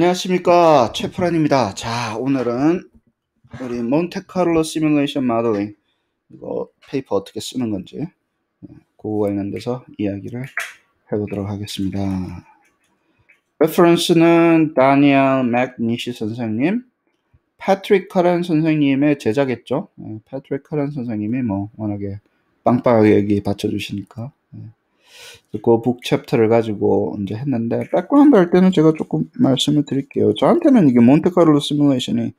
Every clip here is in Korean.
안녕하십니까, 최프란입니다. 자, 오늘은 우리 몬테카를로 시뮬레이션 모델링 이거 페이퍼 어떻게 쓰는 건지 그거 관련돼서 이야기를 해보도록 하겠습니다. 레퍼런스는 다니엘 맥니시 선생님, 패트릭 커런 선생님의 제자겠죠. 패트릭 커런 선생님이 뭐 워낙에 빵빵하게 여기 받쳐주시니까 그 북 챕터를 가지고 이제 했는데, 백그라운드 할 때는 제가 조금 말씀을 드릴게요. 저한테는 이게 몬테카를로 시뮬레이션이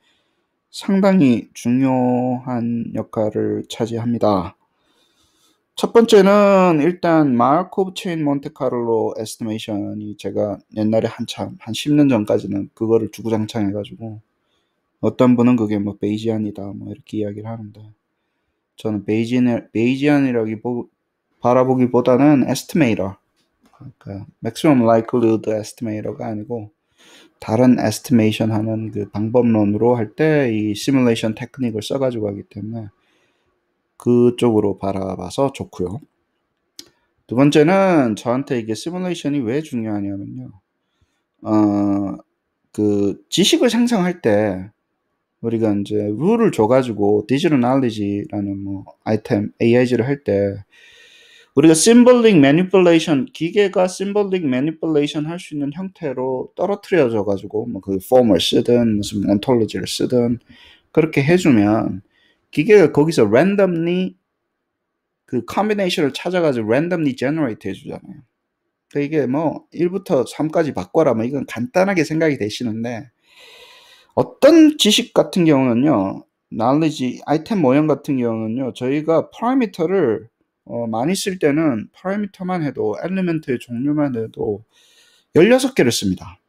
상당히 중요한 역할을 차지합니다. 첫 번째는 일단 마르코브 체인 몬테카를로 에스티메이션이 제가 옛날에 한참 한 10년 전까지는 그거를 주구장창 해가지고 어떤 분은 그게 뭐 베이지안이다 뭐 이렇게 이야기를 하는데, 저는 베이지안이라기 바라보기보다는 에스티메이터, 그러니까 maximum likelihood estimator가 아니고 다른 에스티메이션 하는 그 방법론으로 할 때 이 시뮬레이션 테크닉을 써가지고 하기 때문에 그쪽으로 바라봐서 좋고요. 두 번째는 저한테 이게 시뮬레이션이 왜 중요하냐면요. 그 지식을 생성할 때 우리가 이제 룰을 줘가지고 디지털 날리지라는 뭐 아이템 AIG를 할 때 우리가 심볼릭 매니플레이션, 기계가 심볼릭 매니플레이션 할 수 있는 형태로 떨어뜨려져 가지고 뭐 그 폼을 쓰든 무슨 온톨로지를 쓰든 그렇게 해주면 기계가 거기서 랜덤리 그 컨비네이션을 찾아가지고 랜덤리 제너레이트 해주잖아요. 그러니까 이게 뭐 1부터 3까지 바꿔라 뭐 이건 간단하게 생각이 되시는데, 어떤 지식 같은 경우는요, knowledge 아이템 모형 같은 경우는요, 저희가 파라미터를 많이 쓸 때는 파라미터만 해도 엘리멘트의 종류만 해도 16개를 씁니다.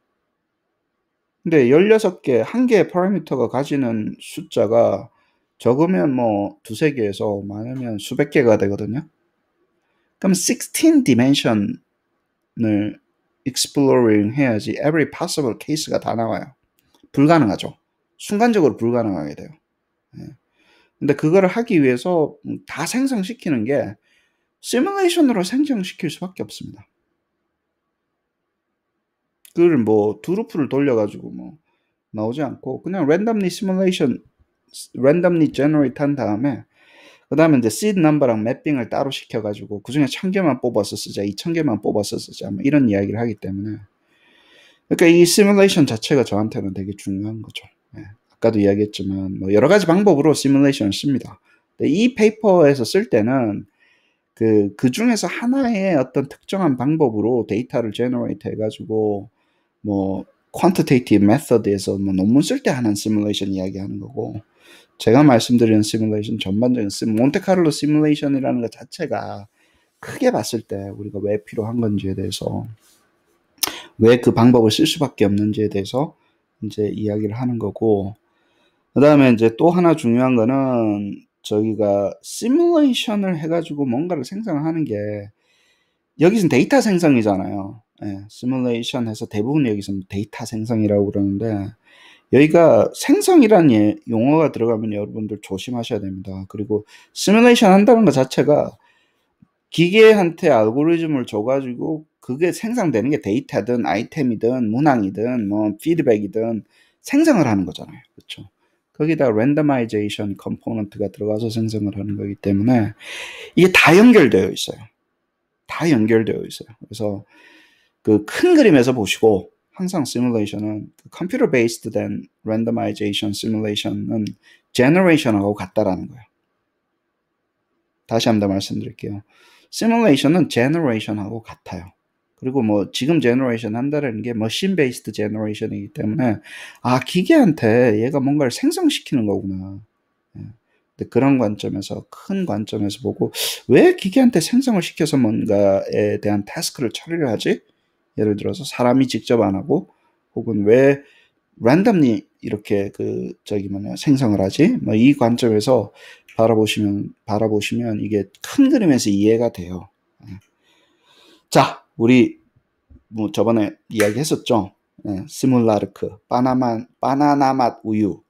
근데 16개, 한 개의 파라미터가 가지는 숫자가 적으면 뭐 두세 개에서 많으면 수백 개가 되거든요. 그럼 16 dimension을 exploring 해야지 every possible case가 다 나와요. 불가능하죠. 순간적으로 불가능하게 돼요. 근데 그거를 하기 위해서 다 생성시키는 게 시뮬레이션으로 생성시킬 수밖에 없습니다. 그걸 뭐 두루프를 돌려가지고 뭐 나오지 않고 그냥 랜덤리 시뮬레이션, 랜덤리 제너레이트 한 다음에 그 다음에 이제 seed number랑 매핑을 따로 시켜가지고 그 중에 1000개만 뽑아서 쓰자, 2000개만 뽑아서 쓰자 뭐 이런 이야기를 하기 때문에, 그러니까 이 시뮬레이션 자체가 저한테는 되게 중요한 거죠. 아까도 이야기했지만 뭐 여러 가지 방법으로 시뮬레이션을 씁니다. 근데 이 페이퍼에서 쓸 때는 그 중에서 하나의 어떤 특정한 방법으로 데이터를 제너레이트 해가지고 뭐 quantitative method에서 뭐 논문 쓸 때 하는 시뮬레이션 이야기하는 거고, 제가 말씀드리는 시뮬레이션 전반적인 몬테카를로 시뮬레이션이라는 것 자체가 크게 봤을 때 우리가 왜 필요한 건지에 대해서, 왜 그 방법을 쓸 수밖에 없는지에 대해서 이제 이야기를 하는 거고, 그 다음에 이제 또 하나 중요한 거는 저희가 시뮬레이션을 해가지고 뭔가를 생성하는 게, 여기서는 데이터 생성이잖아요. 시뮬레이션 해서 대부분 여기서는 데이터 생성이라고 그러는데, 여기가 생성이라는 용어가 들어가면 여러분들 조심하셔야 됩니다. 그리고 시뮬레이션 한다는 것 자체가 기계한테 알고리즘을 줘가지고 그게 생성되는 게 데이터든 아이템이든 문항이든 뭐 피드백이든 생성을 하는 거잖아요. 그렇죠? 거기다 랜더마이제이션 컴포넌트가 들어가서 생성을 하는 거기 때문에 이게 다 연결되어 있어요. 다 연결되어 있어요. 그래서 그 큰 그림에서 보시고 항상 시뮬레이션은 컴퓨터 베이스드 된 랜더마이제이션 시뮬레이션은 제너레이션하고 같다라는 거예요. 다시 한번 더 말씀드릴게요. 시뮬레이션은 제너레이션하고 같아요. 그리고 뭐 지금 제너레이션 한다는 게 머신 베이스드 제너레이션이기 때문에 기계한테 얘가 뭔가를 생성시키는 거구나. 근데 그런 관점에서, 큰 관점에서 보고 왜 기계한테 생성을 시켜서 뭔가에 대한 태스크를 처리를 하지? 예를 들어서 사람이 직접 안 하고, 혹은 왜 랜덤리 이렇게 생성을 하지? 뭐 이 관점에서 바라보시면 이게 큰 그림에서 이해가 돼요. 자, 우리 뭐 저번에 이야기했었죠. 스몰라르크, 바나나 맛 우유.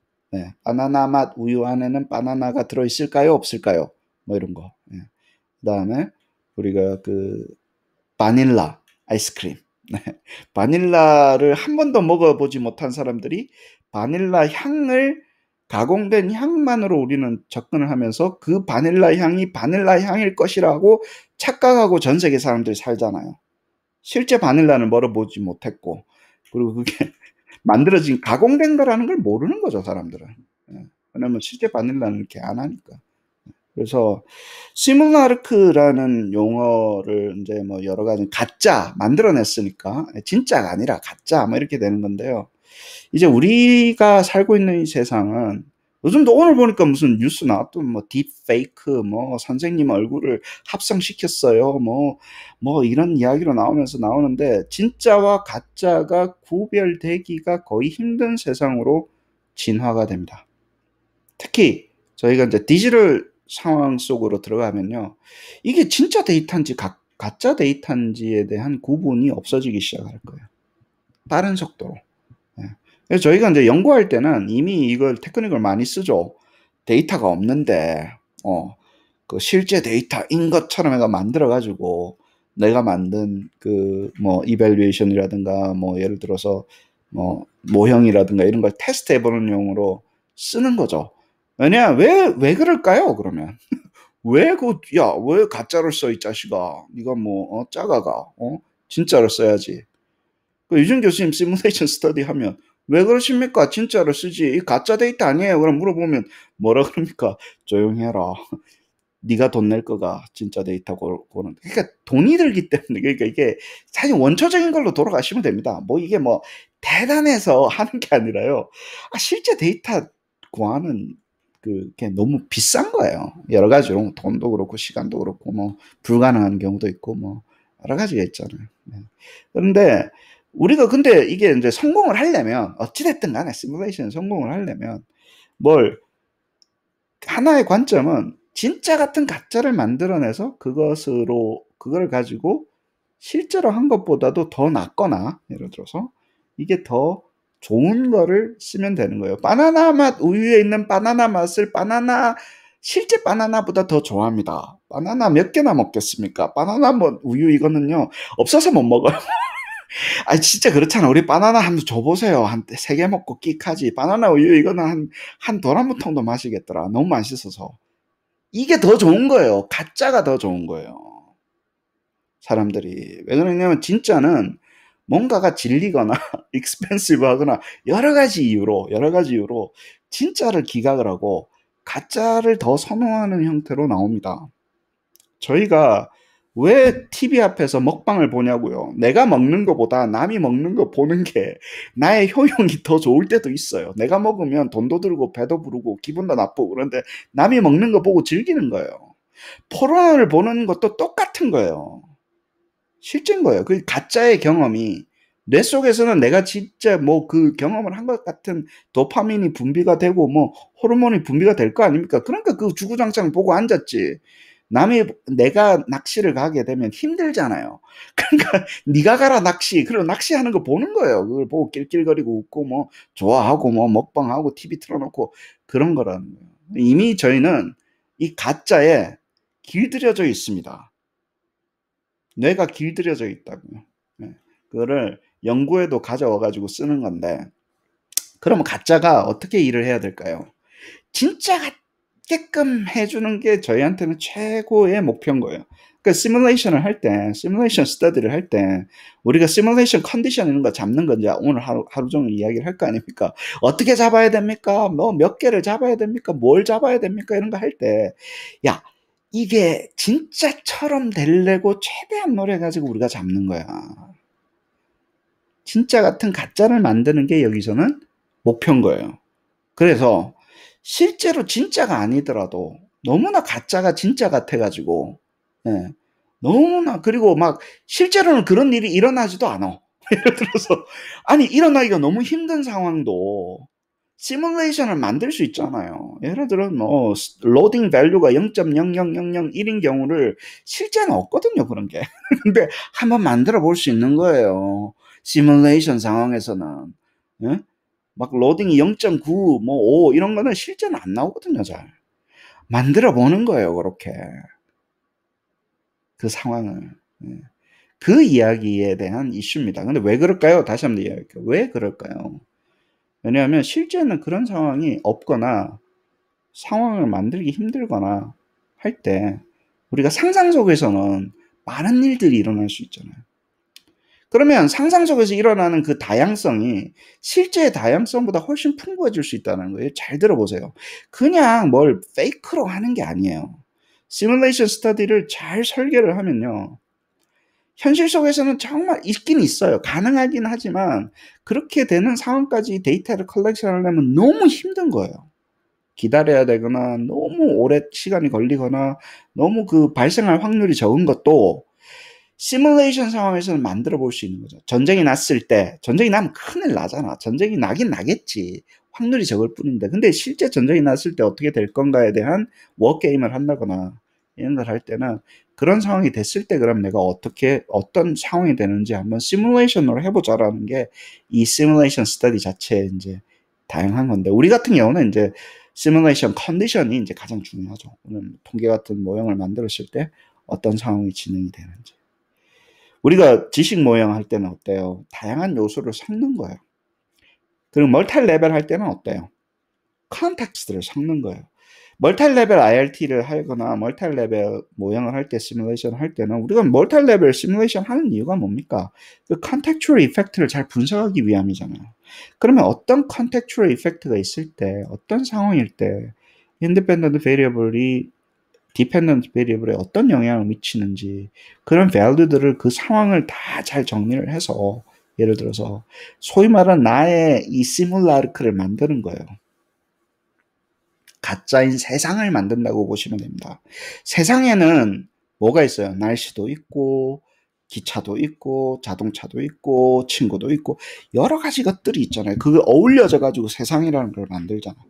바나나 맛 우유 안에는 바나나가 들어있을까요? 없을까요? 뭐 이런 거. 그 다음에 우리가 바닐라 아이스크림. 네. 바닐라를 한 번도 먹어보지 못한 사람들이 바닐라 향을 가공된 향만으로 우리는 접근을 하면서 그 바닐라 향이 바닐라 향일 것이라고 착각하고 전 세계 사람들이 살잖아요. 실제 바닐라는 먹어보지 못했고, 그리고 그게 만들어진 가공된 거라는 걸 모르는 거죠, 사람들은. 예. 왜냐면 실제 바닐라는 이렇게 안 하니까. 그래서 시뭟라르크라는 용어를 이제 뭐 여러 가지 가짜 만들어냈으니까 진짜가 아니라 가짜 뭐 이렇게 되는 건데요. 이제 우리가 살고 있는 이 세상은 요즘도 오늘 보니까 무슨 뉴스 나왔던 뭐 딥페이크 뭐 선생님 얼굴을 합성시켰어요 뭐 이런 이야기로 나오면서 나오는데 진짜와 가짜가 구별되기가 거의 힘든 세상으로 진화가 됩니다. 특히 저희가 이제 디지털 상황 속으로 들어가면요. 이게 진짜 데이터인지 가짜 데이터인지에 대한 구분이 없어지기 시작할 거예요. 빠른 속도로. 예. 그래서 저희가 이제 연구할 때는 이미 이걸 테크닉을 많이 쓰죠. 데이터가 없는데, 그 실제 데이터인 것처럼 해가 만들어가지고 내가 만든 그 뭐 이밸류에이션이라든가 뭐 예를 들어서 뭐 모형이라든가 이런 걸 테스트 해보는 용으로 쓰는 거죠. 왜냐, 왜 그럴까요, 그러면? 왜 가짜를 써, 이 자식아. 네가 뭐, 짜가가, 진짜를 써야지. 그 유준 교수님 시뮬레이션 스터디 하면, 왜 그러십니까? 진짜를 쓰지. 이 가짜 데이터 아니에요. 그럼 물어보면, 뭐라 그럽니까? 조용히 해라. 네가 돈 낼 거가 진짜 데이터 고는. 그러니까 돈이 들기 때문에, 그러니까 이게 사실 원초적인 걸로 돌아가시면 됩니다. 뭐 이게 뭐 대단해서 하는 게 아니라요. 실제 데이터 구하는 그게 너무 비싼 거예요. 여러 가지로 돈도 그렇고 시간도 그렇고 뭐 불가능한 경우도 있고 뭐 여러 가지가 있잖아요. 네. 그런데 우리가 근데 이게 이제 성공을 하려면 어찌됐든 간에 시뮬레이션 성공을 하려면 뭘 하나의 관점은 진짜 같은 가짜를 만들어내서 그걸 가지고 실제로 한 것보다도 더 낫거나, 예를 들어서, 이게 더 좋은 거를 쓰면 되는 거예요. 바나나 맛, 우유에 있는 바나나 맛을 실제 바나나보다 더 좋아합니다. 바나나 몇 개나 먹겠습니까? 바나나 뭐, 우유 이거는요, 없어서 못 먹어요. 아니, 진짜 그렇잖아. 우리 바나나 한 번 줘보세요. 한 세 개 먹고 끽하지. 바나나 우유 이거는 한 도라무통도 마시겠더라. 너무 맛있어서. 이게 더 좋은 거예요. 가짜가 더 좋은 거예요. 사람들이. 왜 그러냐면 진짜는 뭔가가 질리거나 익스펜시브 하거나 여러 가지 이유로 진짜를 기각을 하고 가짜를 더 선호하는 형태로 나옵니다. 저희가 왜 TV 앞에서 먹방을 보냐고요. 내가 먹는 것보다 남이 먹는 거 보는 게 나의 효용이 더 좋을 때도 있어요. 내가 먹으면 돈도 들고 배도 부르고 기분도 나쁘고 그런데 남이 먹는 거 보고 즐기는 거예요. 포론을 보는 것도 똑같은 거예요. 실제인 거예요. 그 가짜의 경험이 뇌 속에서는 내가 진짜 뭐 그 경험을 한 것 같은 도파민이 분비가 되고 뭐 호르몬이 분비가 될 거 아닙니까? 그러니까 그 주구장창 보고 앉았지. 내가 낚시를 가게 되면 힘들잖아요. 그러니까 네가 가라 낚시. 그리고 낚시하는 거 보는 거예요. 그걸 보고 낄낄거리고 웃고 뭐 좋아하고 뭐 먹방하고 TV 틀어놓고 그런 거라는 거예요. 이미 저희는 이 가짜에 길들여져 있습니다. 뇌가 길들여져 있다고요. 네. 그거를 연구에도 가져와 가지고 쓰는 건데 그러면 가짜가 어떻게 일을 해야 될까요? 진짜 같게끔 해주는 게 저희한테는 최고의 목표인 거예요. 그러니까 시뮬레이션 스터디를 할 때 우리가 시뮬레이션 컨디션 이런 거 잡는 건 이제 오늘 하루 종일 이야기를 할 거 아닙니까? 어떻게 잡아야 됩니까? 뭐 몇 개를 잡아야 됩니까? 뭘 잡아야 됩니까? 이런 거 할 때, 야, 이게 진짜처럼 되려고 최대한 노력해가지고 우리가 잡는 거야. 진짜 같은 가짜를 만드는 게 여기서는 목표인 거예요. 그래서 실제로 진짜가 아니더라도 너무나 가짜가 진짜 같아가지고, 예, 너무나, 그리고 막 실제로는 그런 일이 일어나지도 않아. 예를 들어서, 아니, 일어나기가 너무 힘든 상황도 시뮬레이션을 만들 수 있잖아요. 예를 들어, 뭐, 로딩 밸류가 0.00001인 경우를 실제는 없거든요, 그런 게. 근데 한번 만들어 볼 수 있는 거예요. 시뮬레이션 상황에서는. 예? 막 로딩이 0.9, 뭐 5 이런 거는 실제는 안 나오거든요, 잘. 만들어 보는 거예요, 그렇게. 그 상황을. 예. 그 이야기에 대한 이슈입니다. 근데 왜 그럴까요? 다시 한번 이야기할게요. 왜 그럴까요? 왜냐하면 실제는 그런 상황이 없거나 상황을 만들기 힘들거나 할 때 우리가 상상 속에서는 많은 일들이 일어날 수 있잖아요. 그러면 상상 속에서 일어나는 그 다양성이 실제의 다양성보다 훨씬 풍부해질 수 있다는 거예요. 잘 들어보세요. 그냥 뭘 페이크로 하는 게 아니에요. 시뮬레이션 스터디를 잘 설계를 하면요. 현실 속에서는 정말 있긴 있어요. 가능하긴 하지만 그렇게 되는 상황까지 데이터를 컬렉션 하려면 너무 힘든 거예요. 기다려야 되거나 너무 오래 시간이 걸리거나 너무 그 발생할 확률이 적은 것도 시뮬레이션 상황에서는 만들어 볼 수 있는 거죠. 전쟁이 났을 때, 전쟁이 나면 큰일 나잖아. 전쟁이 나긴 나겠지. 확률이 적을 뿐인데. 근데 실제 전쟁이 났을 때 어떻게 될 건가에 대한 워게임을 한다거나 이런 걸 할 때는 그런 상황이 됐을 때 그럼 내가 어떤 상황이 되는지 한번 시뮬레이션으로 해보자라는 게 이 시뮬레이션 스터디 자체에 이제 다양한 건데, 우리 같은 경우는 이제 시뮬레이션 컨디션이 이제 가장 중요하죠. 오늘 통계 같은 모형을 만들었을 때 어떤 상황이 진행이 되는지. 우리가 지식 모형 할 때는 어때요? 다양한 요소를 섞는 거예요. 그리고 멀티 레벨 할 때는 어때요? 컨텍스트를 섞는 거예요. 멀티 레벨 IRT를 하거나 멀티 레벨 모형을 할 때 시뮬레이션 할 때는 우리가 멀티 레벨 시뮬레이션 하는 이유가 뭡니까? 그 컨텍츄얼 이펙트를 잘 분석하기 위함이잖아요. 그러면 어떤 컨텍츄얼 이펙트가 있을 때, 어떤 상황일 때 인디펜던트 베리어블이 디펜던트 베리어블에 어떤 영향을 미치는지 그런 밸류들을 그 상황을 다 잘 정리를 해서 예를 들어서 소위 말하는 나의 이 시뮬라르크를 만드는 거예요. 가짜인 세상을 만든다고 보시면 됩니다. 세상에는 뭐가 있어요? 날씨도 있고 기차도 있고 자동차도 있고 친구도 있고 여러 가지 것들이 있잖아요. 그게 어울려져 가지고 세상이라는 걸 만들잖아요.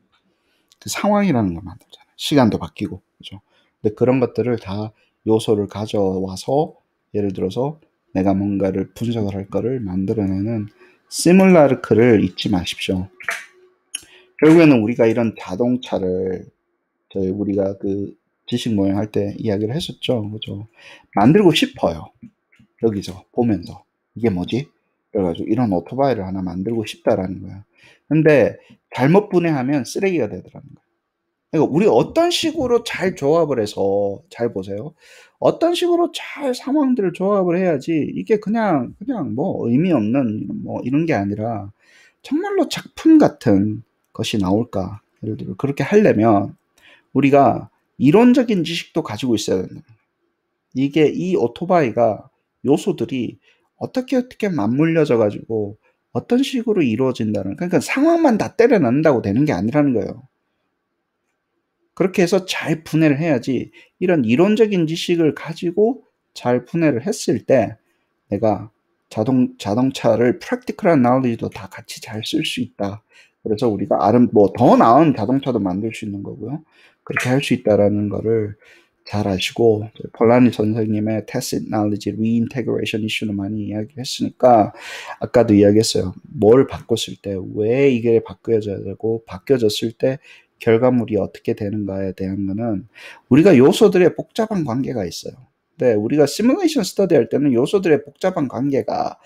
그 상황이라는 걸 만들잖아요. 시간도 바뀌고 그죠? 근데 그런 것들을 다 요소를 가져와서 예를 들어서 내가 뭔가를 분석을 할 거를 만들어내는 시뮬라르크를 잊지 마십시오. 결국에는 우리가 이런 자동차를 우리가 그 지식 모형 할 때 이야기를 했었죠. 그죠? 만들고 싶어요. 여기서 보면서 이게 뭐지? 그래가지고 이런 오토바이를 하나 만들고 싶다라는 거야. 근데 잘못 분해하면 쓰레기가 되더라는 거야. 그러니까 우리 어떤 식으로 잘 조합을 해서 잘 보세요. 어떤 식으로 잘 상황들을 조합을 해야지 이게 그냥 뭐 의미 없는 뭐 이런 게 아니라 정말로 작품 같은 것이 나올까? 예를 들어 그렇게 하려면 우리가 이론적인 지식도 가지고 있어야 된다. 이게 이 오토바이가 요소들이 어떻게 맞물려져 가지고 어떤 식으로 이루어진다는 그러니까 상황만 다 때려 넣는다고 되는 게 아니라는 거예요. 그렇게 해서 잘 분해를 해야지 이런 이론적인 지식을 가지고 잘 분해를 했을 때 내가 자동차를 practical한 knowledge도 다 같이 잘 쓸 수 있다. 그래서 우리가 뭐 더 나은 자동차도 만들 수 있는 거고요. 그렇게 할 수 있다라는 거를 잘 아시고 폴라니 선생님의 tacit knowledge reintegration 이슈는 많이 이야기했으니까 아까도 이야기했어요. 뭘 바꿨을 때 왜 이게 바뀌어져야 되고 바뀌어졌을 때 결과물이 어떻게 되는가에 대한 거는 우리가 요소들의 복잡한 관계가 있어요. 네, 우리가 시뮬레이션 스터디 할 때는 요소들의 복잡한 관계가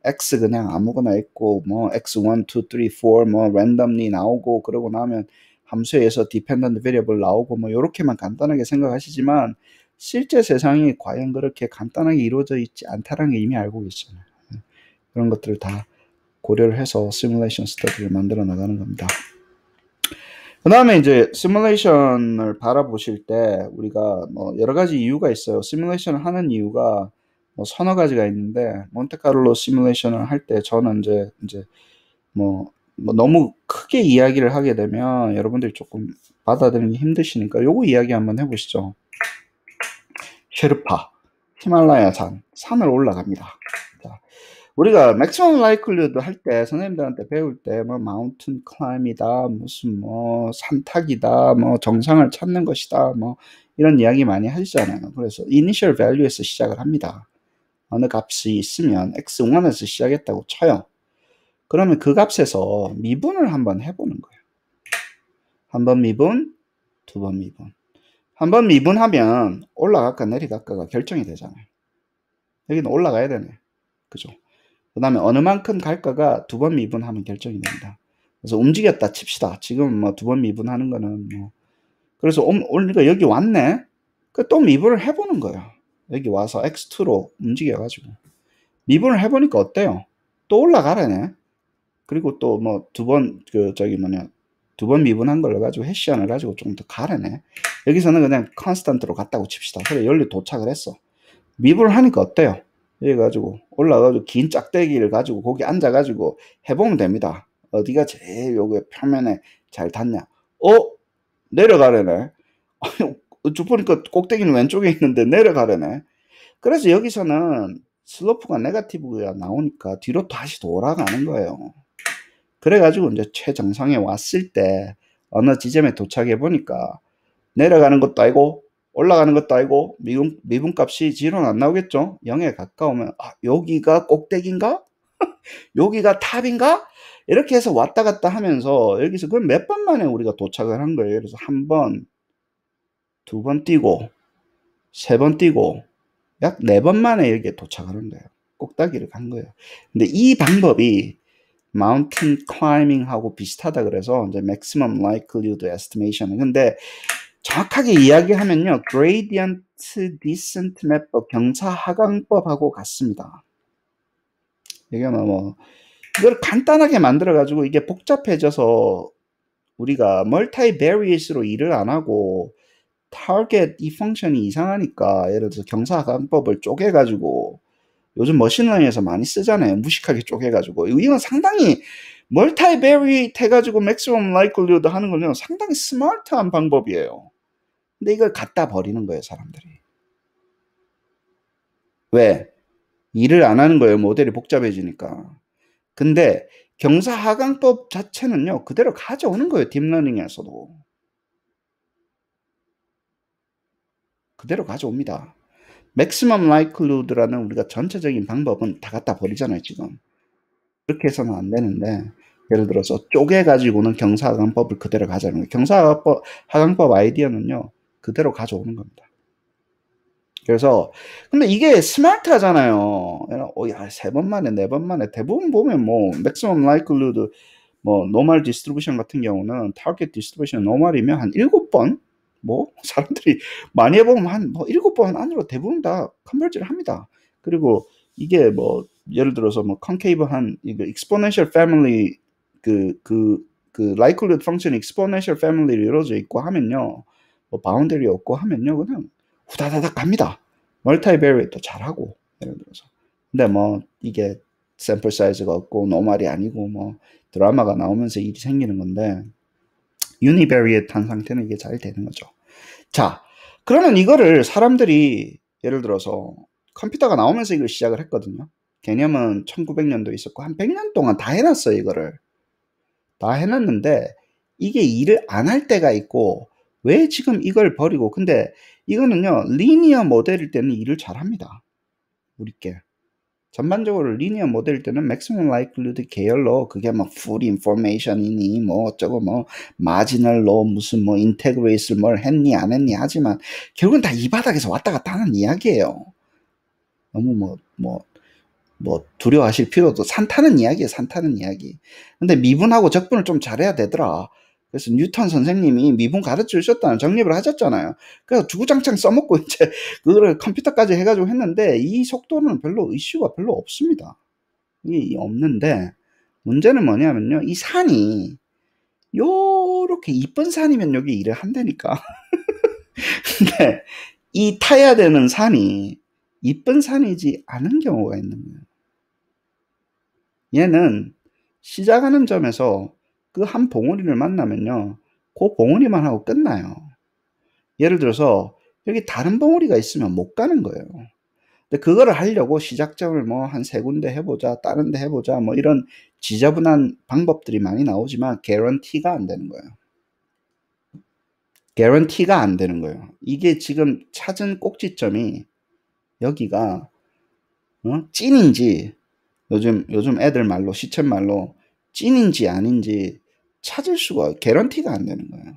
X 그냥 아무거나 있고 뭐 X1, 2, 3, 4 뭐 랜덤리 나오고 그러고 나면 함수에서 dependent variable 나오고 뭐 요렇게만 간단하게 생각하시지만 실제 세상이 과연 그렇게 간단하게 이루어져 있지 않다는 게 이미 알고 계시잖아요. 그런 것들을 다 고려를 해서 시뮬레이션 스터디를 만들어 나가는 겁니다. 그 다음에 이제 시뮬레이션을 바라보실 때 우리가 뭐 여러 가지 이유가 있어요. 시뮬레이션을 하는 이유가 뭐 서너 가지가 있는데 몬테카를로 시뮬레이션을 할 때 저는 이제 뭐 너무 크게 이야기를 하게 되면 여러분들이 조금 받아들이기 힘드시니까 요거 이야기 한번 해보시죠. 쉐르파, 히말라야 산을 올라갑니다. 자, 우리가 맥시멈 라이클리드 할 때 선생님들한테 배울 때 뭐 마운틴 클라임이다 무슨 뭐 산타기다 뭐 정상을 찾는 것이다 뭐 이런 이야기 많이 하시잖아요. 그래서 이니셜 밸류에서 시작을 합니다. 어느 값이 있으면 x1에서 시작했다고 쳐요. 그러면 그 값에서 미분을 한번 해보는 거예요. 한 번 미분, 두 번 미분. 한 번 미분하면 올라갈까 내려갈까가 결정이 되잖아요. 여기는 올라가야 되네. 그죠? 그 다음에 어느 만큼 갈까가 두 번 미분하면 결정이 됩니다. 그래서 움직였다 칩시다. 지금 뭐 두 번 미분하는 거는 뭐. 그래서 우리가 여기 왔네? 또 미분을 해보는 거예요. 여기 와서 x2로 움직여가지고. 미분을 해보니까 어때요? 또 올라가라네. 그리고 또 뭐 두 번, 두 번 미분한 걸로 가지고 해시안을 가지고 좀 더 가라네. 여기서는 그냥 컨스탄트로 갔다고 칩시다. 그래, 여기 도착을 했어. 미분을 하니까 어때요? 여기 가지고 올라가가지고 긴 짝대기를 가지고 거기 앉아가지고 해보면 됩니다. 어디가 제일 여기 표면에 잘 닿냐? 내려가려네. 쭉 보니까 꼭대기는 왼쪽에 있는데 내려가려네. 그래서 여기서는 슬로프가 네거티브가 나오니까 뒤로 다시 돌아가는 거예요. 그래가지고 이제 최정상에 왔을 때 어느 지점에 도착해 보니까 내려가는 것도 아니고 올라가는 것도 아니고 미분값이 0는 안 나오겠죠. 0에 가까우면 여기가 꼭대기인가? 여기가 탑인가? 이렇게 해서 왔다 갔다 하면서 여기서 그럼 몇 번 만에 우리가 도착을 한 거예요. 그래서 한 번, 두 번 뛰고 세 번 뛰고 약 4번 만에 여기에 도착하는 거예요. 꼭다기를 간 거예요. 근데 이 방법이 mountain climbing하고 비슷하다 그래서 이제 maximum likelihood estimation. 근데 정확하게 이야기하면요, gradient descent method 경사하강법하고 같습니다. 이게 뭐 이걸 간단하게 만들어 가지고 이게 복잡해져서 우리가 multivariate로 일을 안 하고 타겟 이 펑션이 이상하니까 예를 들어서 경사하강법을 쪼개가지고 요즘 머신러닝에서 많이 쓰잖아요. 무식하게 쪼개가지고. 이건 상당히 멀티베리에이트 해가지고 맥시멈 라이클리후드 하는 거는 상당히 스마트한 방법이에요. 근데 이걸 갖다 버리는 거예요, 사람들이. 왜? 일을 안 하는 거예요. 모델이 복잡해지니까. 근데 경사하강법 자체는요, 그대로 가져오는 거예요. 딥러닝에서도. 그대로 가져옵니다. 맥시멈 라이클리후드라는 우리가 전체적인 방법은 다 갖다 버리잖아요, 지금. 그렇게 해서는 안 되는데, 예를 들어서 쪼개가지고는 경사하강법을 그대로 가져오는 거예요. 경사하강법 아이디어는요, 그대로 가져오는 겁니다. 그래서, 근데 이게 스마트하잖아요. 야, 3번 만에, 4번 만에, 대부분 보면 뭐, 맥시멈 라이클리후드, 뭐, 노멀 디스트리뷰션 같은 경우는, 타겟 디스트리뷰션 노멀이면 한 7번? 뭐, 사람들이 많이 해보면 한, 뭐, 7번 안으로 대부분 다 컨버지를 합니다. 그리고 이게 뭐, 예를 들어서 뭐, 컨케이브한, 이거, exponential family, likelihood 펑션이 exponential family로 이루어져 있고 하면요, 뭐, 바운더리 없고 하면요, 그냥, 후다다닥 갑니다. 멀티베리에이터 잘하고 예를 들어서. 근데 뭐 이게 샘플 사이즈가 없고 노말이 아니고 뭐 드라마가 나오면서 일이 생기는 건데 유니베리에이트한 상태는 이게 잘 되는 거죠. 자, 그러면 이거를 사람들이 예를 들어서 컴퓨터가 나오면서 이걸 시작을 했거든요. 개념은 1900년도에 있었고 한 100년 동안 다 해놨어요. 이거를 다 해놨는데 이게 일을 안 할 때가 있고 왜 지금 이걸 버리고 근데 이거는요 리니어 모델일 때는 일을 잘합니다. 우리께 전반적으로 리니어 모델일 때는 maximum likelihood 계열로 그게 뭐 full information이니 뭐 어쩌고 뭐 marginal로 무슨 뭐 integrate을 뭘 했니 안 했니 하지만 결국은 다 이 바닥에서 왔다 갔다 하는 이야기예요. 너무 뭐 두려워하실 필요도 산타는 이야기예요. 산타는 이야기. 근데 미분하고 적분을 좀 잘해야 되더라. 그래서 뉴턴 선생님이 미분 가르쳐 주셨다는 정립을 하셨잖아요. 그래서 주구장창 써먹고 이제 그거를 컴퓨터까지 해가지고 했는데 이 속도는 별로 이슈가 별로 없습니다. 이게 없는데 문제는 뭐냐면요. 이 산이 요렇게 이쁜 산이면 여기 일을 한다니까. 근데 이 타야 되는 산이 이쁜 산이지 않은 경우가 있는 거예요. 얘는 시작하는 점에서 그 한 봉우리를 만나면요. 그 봉우리만 하고 끝나요. 예를 들어서 여기 다른 봉우리가 있으면 못 가는 거예요. 근데 그거를 하려고 시작점을 뭐 한 3군데 해보자, 다른 데 해보자, 뭐 이런 지저분한 방법들이 많이 나오지만 개런티가 안 되는 거예요. 개런티가 안 되는 거예요. 이게 지금 찾은 꼭지점이 여기가 찐인지 요즘 애들 말로 시쳇 말로 찐인지 아닌지 찾을 수가 개런티가 안 되는 거예요.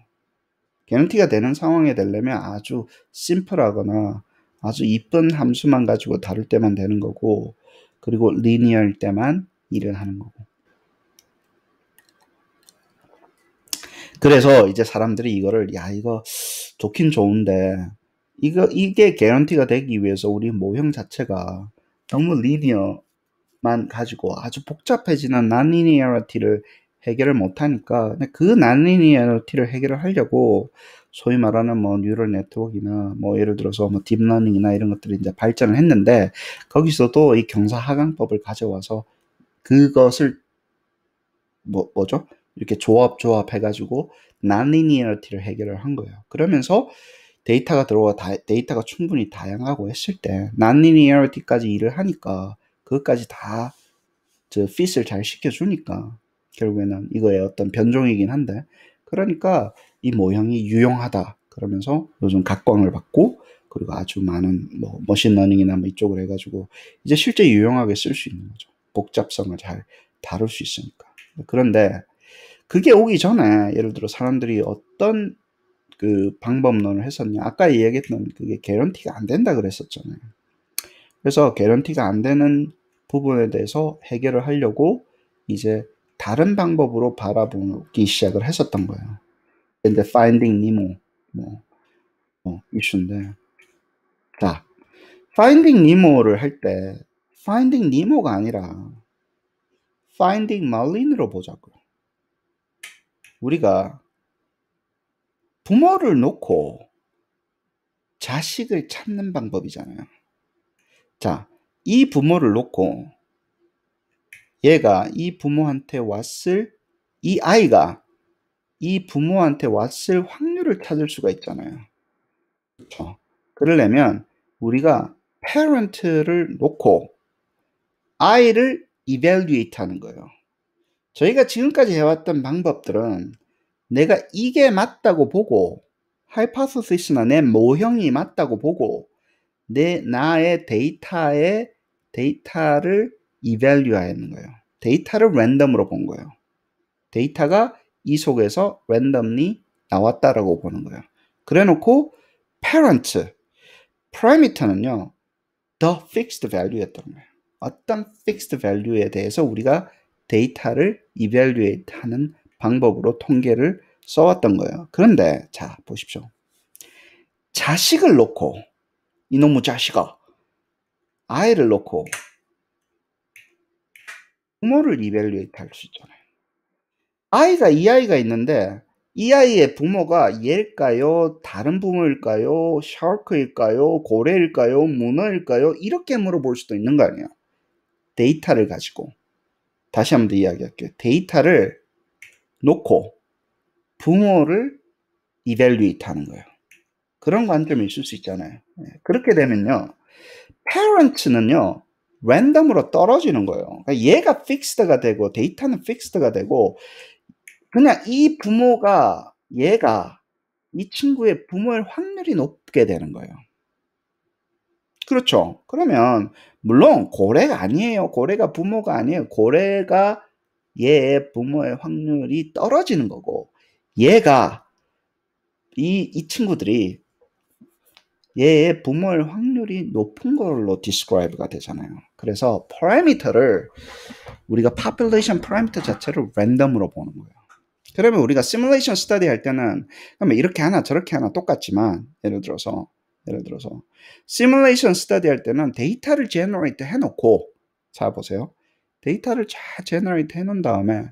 개런티가 되는 상황에 되려면 아주 심플하거나 아주 이쁜 함수만 가지고 다룰 때만 되는 거고, 그리고 리니어일 때만 일을 하는 거고. 그래서 이제 사람들이 이거를, 야, 이거 좋긴 좋은데, 이게 개런티가 되기 위해서 우리 모형 자체가 너무 리니어만 가지고 아주 복잡해지는 non-linearity를 해결을 못하니까, 그 non-linearity를 해결을 하려고 소위 말하는 뭐 뉴럴 네트워크나 뭐 예를 들어서 뭐 딥러닝이나 이런 것들이 이제 발전을 했는데, 거기서도 이 경사하강법을 가져와서 그것을 뭐죠? 이렇게 조합해가지고 non-linearity를 해결을 한 거예요. 그러면서 데이터가 들어와 데이터가 충분히 다양하고 했을 때 non-linearity까지 일을 하니까 그것까지 다 저 fit을 잘 시켜주니까 결국에는 이거의 어떤 변종이긴 한데, 그러니까 이 모형이 유용하다 그러면서 요즘 각광을 받고, 그리고 아주 많은 뭐 머신러닝이나 뭐 이쪽을 해가지고 이제 실제 유용하게 쓸 수 있는 거죠. 복잡성을 잘 다룰 수 있으니까. 그런데 그게 오기 전에 예를 들어 사람들이 어떤 그 방법론을 했었냐. 아까 이야기했던 그게 개런티가 안 된다 그랬었잖아요. 그래서 개런티가 안 되는 부분에 대해서 해결을 하려고 이제 다른 방법으로 바라보기 시작을 했었던 거예요. 근데 Finding Nemo 이슈인데, 자, Finding Nemo를 할 때 Finding Nemo가 아니라 Finding Marline으로 보자고요. 우리가 부모를 놓고 자식을 찾는 방법이잖아요. 자, 이 부모를 놓고 얘가 이 부모한테 이 아이가 이 부모한테 왔을 확률을 찾을 수가 있잖아요. 그렇죠? 그러려면 우리가 parent를 놓고 아이를 evaluate 하는 거예요. 저희가 지금까지 해왔던 방법들은 내가 이게 맞다고 보고, hypothesis나 내 모형이 맞다고 보고, 나의 데이터를 evaluate하는 거예요. 데이터를 랜덤으로 본 거예요. 데이터가 이 속에서 랜덤리 나왔다라고 보는 거예요. 그래 놓고 parent, parameter는요, the fixed value였던 거예요. 어떤 fixed value에 대해서 우리가 데이터를 evaluate 하는 방법으로 통계를 써왔던 거예요. 그런데 자 보십시오. 자식을 놓고, 이놈의 자식아, 아이를 놓고 부모를 evaluate 할 수 있잖아요. 이 아이가 있는데 이 아이의 부모가 얘일까요? 다른 부모일까요? 샤크일까요? 고래일까요? 문어일까요? 이렇게 물어볼 수도 있는 거 아니에요. 데이터를 가지고. 다시 한번 더 이야기할게요. 데이터를 놓고 부모를 evaluate 하는 거예요. 그런 관점이 있을 수 있잖아요. 그렇게 되면요, parents는요 랜덤으로 떨어지는 거예요. 그러니까 얘가 fixed가 되고 데이터는 fixed가 되고, 그냥 이 부모가 얘가 이 친구의 부모일 확률이 높게 되는 거예요. 그렇죠? 그러면 물론 고래가 아니에요. 고래가 부모가 아니에요. 고래가 얘의 부모의 확률이 떨어지는 거고, 얘가 이 친구들이 얘의 부모일 확률이 높은 걸로 describe가 되잖아요. 그래서 parameter를 우리가 population parameter 자체를 랜덤으로 보는 거예요. 그러면 우리가 시뮬레이션 스터디 할 때는 그러면 이렇게 하나 저렇게 하나 똑같지만, 예를 들어서 시뮬레이션 스터디 할 때는 데이터를 제너레이트 해놓고, 자 보세요. 데이터를 잘 제너레이트 해놓은 다음에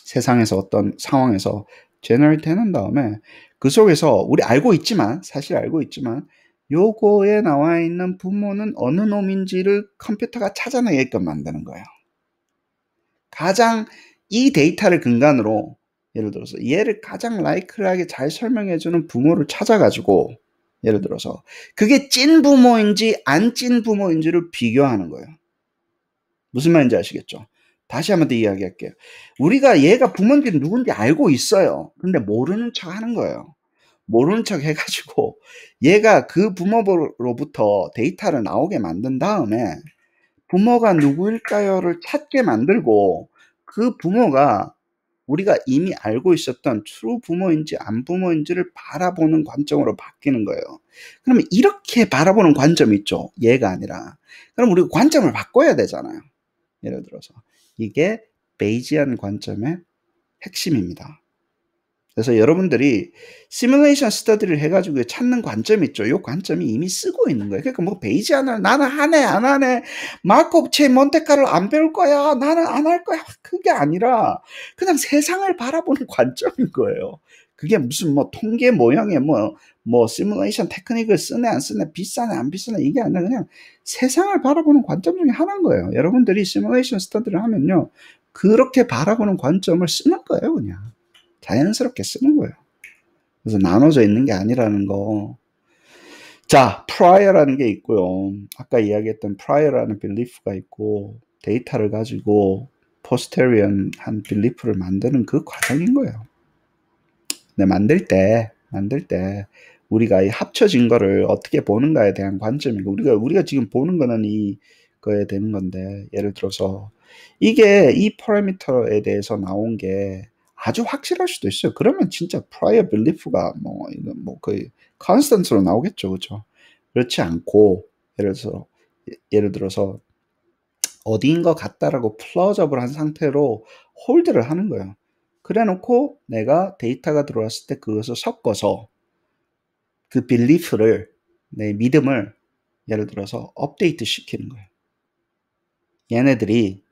세상에서 어떤 상황에서 제너레이트 해놓은 다음에 그 속에서 우리 사실 알고 있지만 요거에 나와 있는 부모는 어느 놈인지를 컴퓨터가 찾아내게끔 만드는 거예요. 가장 이 데이터를 근간으로 예를 들어서 얘를 가장 라이클하게 잘 설명해주는 부모를 찾아가지고, 예를 들어서 그게 찐 부모인지 안 찐 부모인지를 비교하는 거예요. 무슨 말인지 아시겠죠? 다시 한번 더 이야기할게요. 우리가 얘가 부모인지 누군지 알고 있어요. 근데 모르는 척 하는 거예요. 모르는 척 해가지고 얘가 그 부모로부터 데이터를 나오게 만든 다음에 부모가 누구일까요를 찾게 만들고, 그 부모가 우리가 이미 알고 있었던 true 부모인지 안 부모인지를 바라보는 관점으로 바뀌는 거예요. 그러면 이렇게 바라보는 관점이 있죠. 얘가 아니라. 그럼 우리가 관점을 바꿔야 되잖아요. 예를 들어서 이게 베이지안 관점의 핵심입니다. 그래서 여러분들이 시뮬레이션 스터디를 해가지고 찾는 관점이 있죠. 이 관점이 이미 쓰고 있는 거예요. 그러니까 뭐 베이지안을 나는 하네 안 하네, 마르코프 체인 몬테카를 안 배울 거야, 나는 안 할 거야, 그게 아니라 그냥 세상을 바라보는 관점인 거예요. 그게 무슨 뭐 통계 모형에 뭐 시뮬레이션 테크닉을 쓰네 안 쓰네, 비싸네 안 비싸네, 이게 아니라 그냥 세상을 바라보는 관점 중에 하나인 거예요. 여러분들이 시뮬레이션 스터디를 하면요, 그렇게 바라보는 관점을 쓰는 거예요. 그냥 자연스럽게 쓰는 거예요. 그래서 나눠져 있는 게 아니라는 거. 자, prior라는 게 있고요. 아까 이야기했던 prior라는 belief가 있고, 데이터를 가지고 posterior한 belief를 만드는 그 과정인 거예요. 근데 만들 때 우리가 이 합쳐진 거를 어떻게 보는가에 대한 관점이고, 우리가 지금 보는 거는 이거에 되는 건데, 예를 들어서 이게 이 파라미터에 대해서 나온 게 아주 확실할 수도 있어요. 그러면 진짜 prior belief가 뭐 거의 constant로 나오겠죠, 그렇죠? 그렇지 않고 예를 들어서 어디인 것 같다라고 플러저블한 상태로 홀드를 하는 거예요. 그래놓고 내가 데이터가 들어왔을 때 그것을 섞어서 그 belief를, 내 믿음을 예를 들어서 업데이트 시키는 거예요. 얘네들이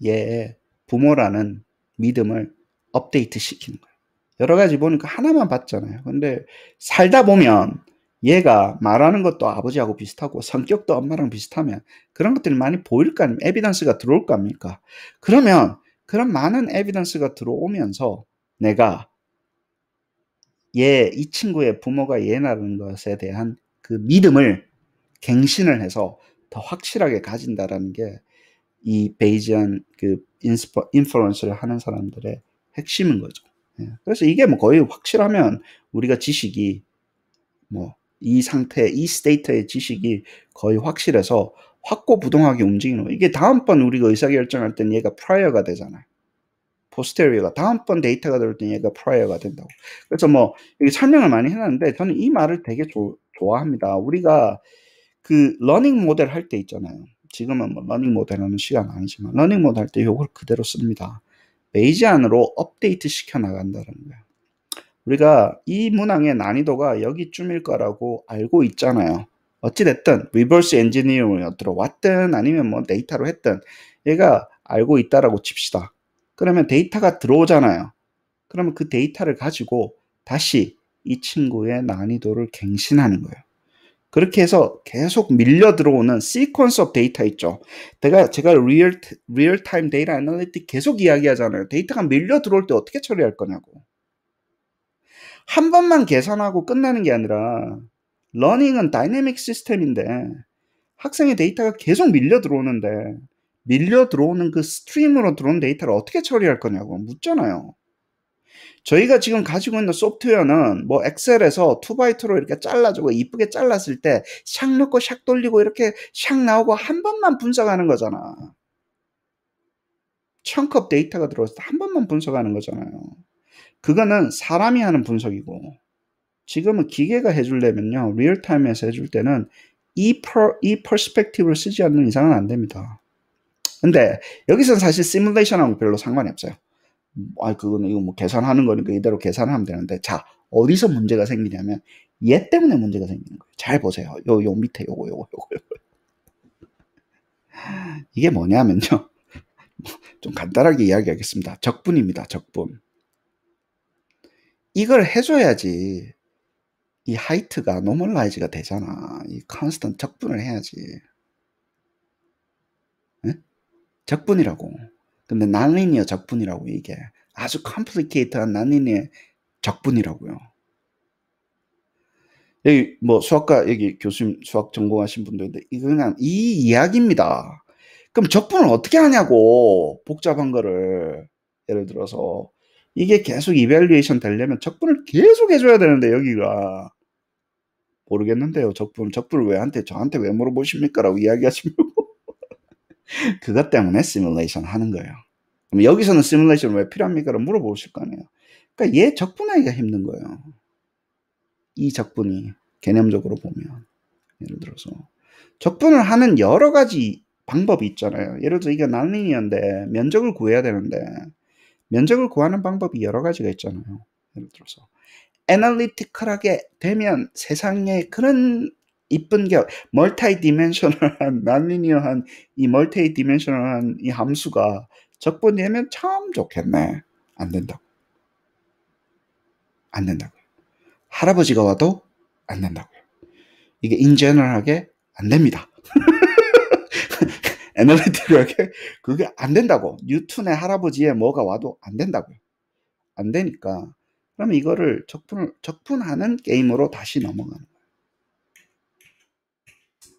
얘의 부모라는 믿음을 업데이트 시키는 거예요. 여러 가지 보니까 하나만 봤잖아요. 근데 살다 보면 얘가 말하는 것도 아버지하고 비슷하고 성격도 엄마랑 비슷하면 그런 것들이 많이 보일 거 아닙니까? 에비던스가 들어올 거 아닙니까? 그러면 그런 많은 에비던스가 들어오면서 내가 이 친구의 부모가 얘라는 것에 대한 그 믿음을 갱신을 해서 더 확실하게 가진다라는 게 이 베이지안 그 인퍼런스를 하는 사람들의 핵심인 거죠. 그래서 이게 뭐 거의 확실하면 우리가 지식이 이 상태, 이 스테이트의 지식이 거의 확실해서 확고부동하게 움직이는 거예요. 이게 다음번 우리가 의사결정할 땐 얘가 prior가 되잖아요. posterior가 다음번 데이터가 들어올 땐 얘가 prior가 된다고. 그래서 이게 설명을 많이 해놨는데 저는 이 말을 되게 좋아합니다. 우리가 그 러닝 모델 할 때 있잖아요. 지금은 러닝 모델 하는 시간 아니지만 러닝 모델 할 때 이걸 그대로 씁니다. 베이지안으로 업데이트 시켜 나간다는 거예요. 우리가 이 문항의 난이도가 여기쯤일 거라고 알고 있잖아요. 어찌됐든 리버스 엔지니어링으로 들어왔든 아니면 데이터로 했든 얘가 알고 있다라고 칩시다. 그러면 데이터가 들어오잖아요. 그러면 그 데이터를 가지고 다시 이 친구의 난이도를 갱신하는 거예요. 그렇게 해서 계속 밀려 들어오는 시퀀스 오브 데이터 있죠. 제가 리얼타임 데이터 애널리틱 계속 이야기하잖아요. 데이터가 밀려 들어올 때 어떻게 처리할 거냐고. 한 번만 계산하고 끝나는 게 아니라 러닝은 다이내믹 시스템인데 학생의 데이터가 계속 밀려 들어오는데 밀려 들어오는 그 스트림으로 들어온 데이터를 어떻게 처리할 거냐고 묻잖아요. 저희가 지금 가지고 있는 소프트웨어는 엑셀에서 2x2로 이렇게 잘라주고 이쁘게 잘랐을 때 샥 넣고 샥 돌리고 이렇게 샥 나오고 한 번만 분석하는 거잖아. 청컵 데이터가 들어왔을 때 한 번만 분석하는 거잖아요. 그거는 사람이 하는 분석이고 지금은 기계가 해주려면요, 리얼타임에서 해줄 때는 이 퍼스펙티브를 쓰지 않는 이상은 안 됩니다. 근데 여기서는 사실 시뮬레이션하고 별로 상관이 없어요. 그거는 이거 계산하는 거니까 이대로 계산하면 되는데, 자, 어디서 문제가 생기냐면 얘 때문에 문제가 생기는 거예요. 잘 보세요. 요 밑에 요거. 이게 뭐냐면요. 좀 간단하게 이야기하겠습니다. 적분입니다. 적분. 이걸 해줘야지 이 하이트가 노멀라이즈가 되잖아. 이 컨스턴트 적분을 해야지. 네? 적분이라고. 근데 난리니어 적분이라고. 이게 아주 컴플리케이트한 난리니어 적분이라고요. 여기 수학과 여기 교수님 수학 전공하신 분들인데 이거 그냥 이 이야기입니다. 그럼 적분을 어떻게 하냐고. 복잡한 거를. 예를 들어서 이게 계속 이밸리에이션 되려면 적분을 계속 해줘야 되는데 여기가 모르겠는데요. 적분을 저한테 왜 물어보십니까? 라고 이야기하시면 그것 때문에 시뮬레이션 하는 거예요. 그럼 여기서는 시뮬레이션 왜 필요합니까를 물어보실 거 아니에요. 그러니까 얘 적분하기가 힘든 거예요. 이 적분이 개념적으로 보면 예를 들어서 적분을 하는 여러 가지 방법이 있잖아요. 예를 들어 이게 난리니어인데 면적을 구해야 되는데 면적을 구하는 방법이 여러 가지가 있잖아요. 예를 들어서 애널리티컬하게 되면 세상에 그런 이쁜 게 멀티디멘셔널한 난리니어한 이 멀티디멘셔널한 이 함수가 적분되면 참 좋겠네. 안 된다고. 안 된다고요. 할아버지가 와도 안 된다고요. 이게 인제너럴하게 안 됩니다. 애널리틱하게 그게 안 된다고. 뉴턴의 할아버지의 뭐가 와도 안 된다고요. 안 되니까 그러면 이거를 적분하는 게임으로 다시 넘어가는 거예요.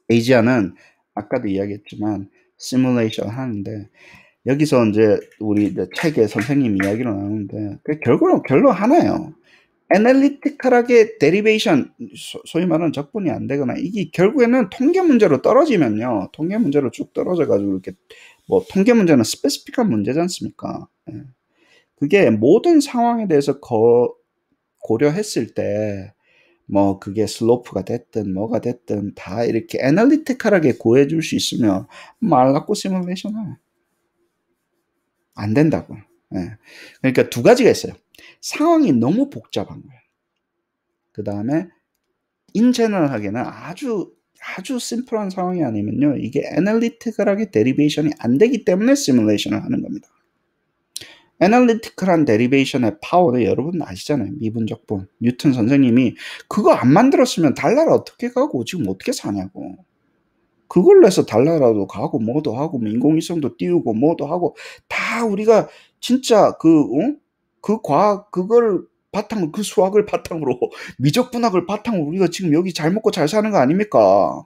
베이지안은 아까도 이야기했지만 시뮬레이션 하는데 여기서 이제 우리 책에 선생님 이야기로 나오는데 결국은 결론 하나예요. 애널리티컬하게 데리베이션, 소위 말하는 적분이 안 되거나 이게 결국에는 통계 문제로 떨어지면요. 통계 문제로 쭉 떨어져가지고 이렇게 뭐 통계 문제는 스페시픽한 문제지 않습니까? 예. 그게 모든 상황에 대해서 고려했을 때 뭐 그게 슬로프가 됐든 뭐가 됐든 다 이렇게 애널리티컬하게 구해줄 수 있으면 말라고 시뮬레이션을 안 된다고. 예. 그러니까 두 가지가 있어요. 상황이 너무 복잡한 거예요. 그 다음에 인제너럴하게는 아주 심플한 상황이 아니면요. 이게 애널리티컬하게 데리베이션이 안 되기 때문에 시뮬레이션을 하는 겁니다. 애널리티컬한 데리베이션의 파워는 여러분 아시잖아요. 미분적분. 뉴턴 선생님이 그거 안 만들었으면 달나라 어떻게 가고 지금 어떻게 사냐고. 그걸로 해서 달나라도 가고 뭐도 하고 인공위성도 띄우고 뭐도 하고 다 우리가 진짜 그 과학 그걸 바탕으로 그 수학을 바탕으로 미적분학을 바탕으로 우리가 지금 여기 잘 먹고 잘 사는 거 아닙니까?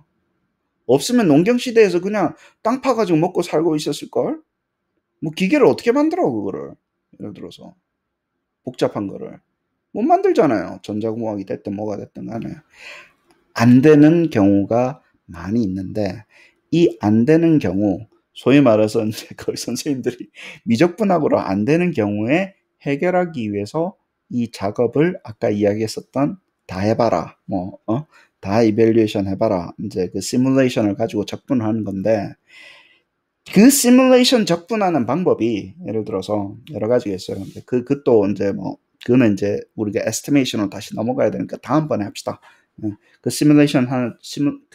없으면 농경시대에서 그냥 땅 파가지고 먹고 살고 있었을걸? 뭐 기계를 어떻게 만들어 그거를 예를 들어서 복잡한 거를 못 만들잖아요. 전자공학이 됐든 뭐가 됐든 간에 안 되는 경우가 많이 있는데 이 안 되는 경우 소위 말해서 이제 거의 선생님들이 미적분학으로 안 되는 경우에 해결하기 위해서 이 작업을 아까 이야기했었던 다 해봐라 다 이밸류에이션 해봐라 이제 그 시뮬레이션을 가지고 적분하는 건데 그 시뮬레이션 적분하는 방법이 예를 들어서 여러 가지가 있어요. 그것도 이제 뭐 그거는 이제 우리가 에스티메이션으로 다시 넘어가야 되니까 다음번에 합시다. 그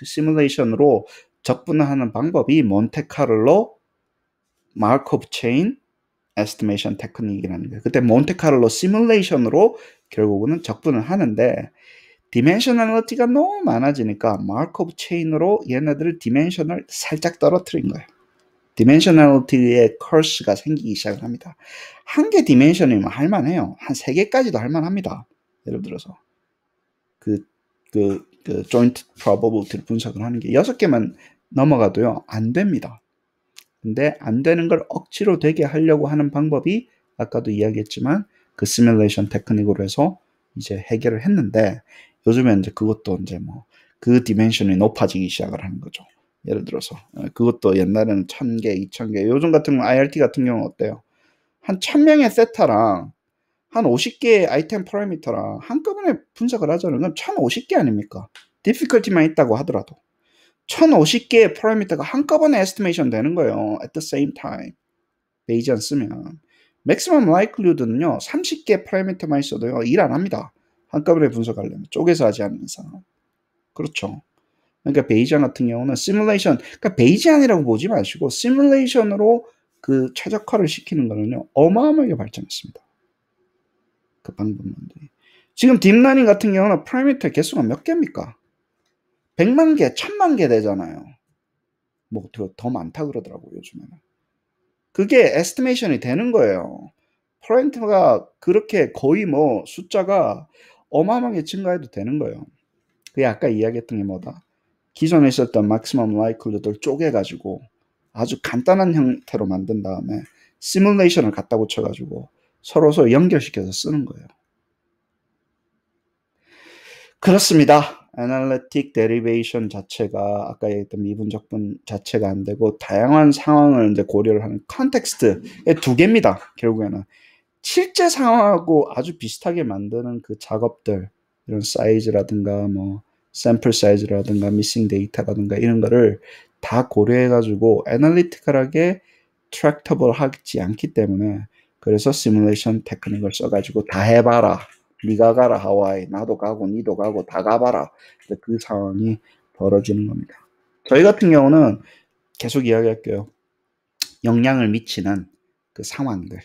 시뮬레이션으로 적분하는 방법이 몬테카를로 마르코브 체인 에스티메이션 테크닉이라는 거예요. 그때 몬테카를로 시뮬레이션으로 결국은 적분을 하는데 디멘셔널리티가 너무 많아지니까 마르코브 체인으로 얘네들 디멘션을 살짝 떨어뜨린 거예요. 디멘셔널리티의 커스가 생기기 시작을 합니다. 한 개 디멘션이면 할만해요. 한 3개까지도 할만합니다. 예를 들어서 그 joint probability를 분석을 하는 게 6개만 넘어가도요 안 됩니다. 근데 안 되는 걸 억지로 되게 하려고 하는 방법이 아까도 이야기했지만 그 시뮬레이션 테크닉으로 해서 이제 해결을 했는데 요즘에 이제 그것도 이제 뭐 그 디멘션이 높아지기 시작을 하는 거죠. 예를 들어서 그것도 옛날에는 1000개, 2000개 요즘 같은 IRT 같은 경우는 어때요? 한 1000명의 세타랑 한 50개의 아이템 파라미터랑 한꺼번에 분석을 하자는 건 1050개 아닙니까? difficulty만 있다고 하더라도 1050개의 파라미터가 한꺼번에 estimation 되는 거예요. at the same time. 베이지안 쓰면 maximum likelihood는요 30개 파라미터만 있어도요 일 안 합니다. 한꺼번에 분석하려면 쪼개서 하지 않는 이상. 그렇죠. 그러니까 베이지안 같은 경우는 시뮬레이션, 그러니까 베이지안이라고 보지 마시고 시뮬레이션으로 그 최적화를 시키는 거는요 어마어마하게 발전했습니다. 그 방법론들이. 지금 딥러닝 같은 경우는 파라미터 개수가 몇 개입니까? 100만 개, 1000만 개 되잖아요. 뭐 더 많다 그러더라고요 요즘에는. 그게 에스티메이션이 되는 거예요. 파라미터가 그렇게 거의 뭐 숫자가 어마어마하게 증가해도 되는 거예요. 그게 아까 이야기했던 게 뭐다? 기존에 있었던 maximum likelihood를 쪼개가지고 아주 간단한 형태로 만든 다음에 시뮬레이션을 갖다 붙여가지고 서로 연결시켜서 쓰는 거예요. 그렇습니다. analytic derivation 자체가 아까 얘기했던 미분적분 자체가 안 되고 다양한 상황을 이제 고려를 하는 컨텍스트의 두 개입니다. 결국에는 실제 상황하고 아주 비슷하게 만드는 그 작업들, 이런 사이즈라든가 뭐 샘플 사이즈라든가 미싱 데이터라든가 이런 거를 다 고려해가지고 애널리티컬하게 트랙터블 하지 않기 때문에 그래서 시뮬레이션 테크닉을 써가지고 다 해봐라. 네가 가라 하와이, 나도 가고 니도 가고 다 가봐라. 그 상황이 벌어지는 겁니다. 저희 같은 경우는 계속 이야기할게요. 영향을 미치는 그 상황들,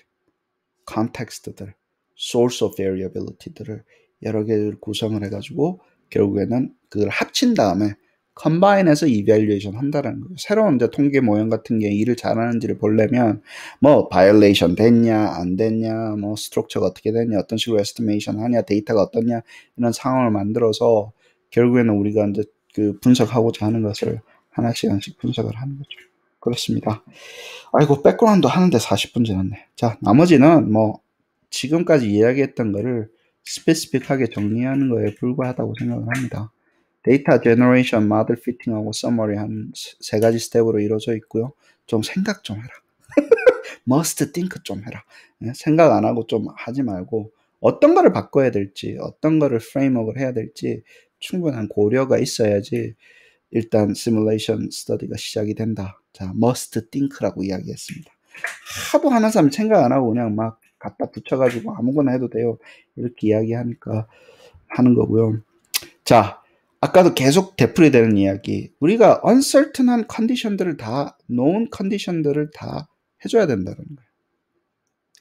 컨텍스트들, source of variability들을 여러 개를 구성을 해가지고 결국에는 그걸 합친 다음에 컴바인해서 이밸류에이션 한다는 거예요. 새로운 이제 통계 모형 같은 게 일을 잘하는지를 보려면 뭐 바이올레이션 됐냐 안 됐냐, 뭐 스트럭처가 어떻게 됐냐, 어떤 식으로 에스티메이션 하냐, 데이터가 어떻냐, 이런 상황을 만들어서 결국에는 우리가 이제 그 분석하고자 하는 것을 하나씩 분석을 하는 거죠. 그렇습니다. 아이고, 백그라운드 하는데 40분 지났네. 자, 나머지는 뭐 지금까지 이야기했던 거를 스페시픽하게 정리하는 거에 불과하다고 생각을 합니다. 데이터 제너레이션, 모델 피팅하고 서머리 한 세 가지 스텝으로 이루어져 있고요. 좀 생각 좀 해라. must think 좀 해라. 생각 안 하고 좀 하지 말고 어떤 거를 바꿔야 될지, 어떤 거를 프레임워크를 해야 될지 충분한 고려가 있어야지 일단 시뮬레이션 스터디가 시작이 된다. 자, must think라고 이야기했습니다. 하도 하는 사람 생각 안 하고 그냥 막 갖다 붙여가지고 아무거나 해도 돼요. 이렇게 이야기하니까 하는 거고요. 자, 아까도 계속 되풀이되는 이야기. 우리가 uncertain한 컨디션들을 다, known 컨디션들을 다 해줘야 된다는 거예요.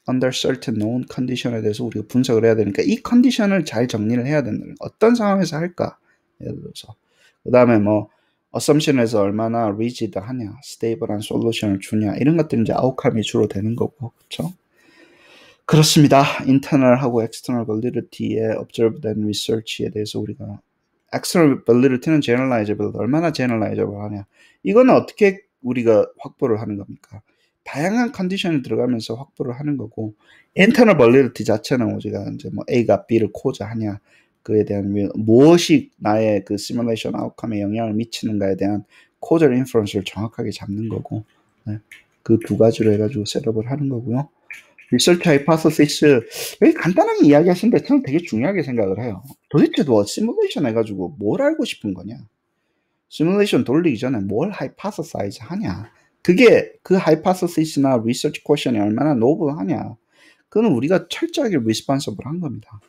under certain known 컨디션에 대해서 우리가 분석을 해야 되니까 이 컨디션을 잘 정리를 해야 된다는 거예요. 어떤 상황에서 할까? 예를 들어서. 그 다음에 뭐 assumption에서 얼마나 rigid 하냐, stable한 솔루션을 주냐, 이런 것들이 이제 아웃컴이 주로 되는 거고, 그렇죠? 그렇습니다. internal하고 external validity의 observed and research에 대해서 우리가 external validity는 generalizable, 얼마나 generalizable 하냐, 이거는 어떻게 우리가 확보를 하는 겁니까? 다양한 컨디션이 들어가면서 확보를 하는 거고, internal validity 자체는 우리가 이제 뭐 A가 B를 코자 하냐, 그에 대한 무엇이 나의 그 시뮬레이션 아웃컴에 영향을 미치는가에 대한 코절 인퍼런스를 정확하게 잡는 거고, 네. 그 두 가지로 해가지고 셋업을 하는 거고요. 리서치 하이포테시스, 여기 간단하게 이야기하시는데 저는 되게 중요하게 생각을 해요. 도대체 너 시뮬레이션 해가지고 뭘 알고 싶은 거냐? 시뮬레이션 돌리기 전에 뭘 하이포테사이즈 하냐? 그게 그 하이포테시스나 리서치 퀘션이 얼마나 노블하냐? 그건 우리가 철저하게 리스폰서블 한 겁니다.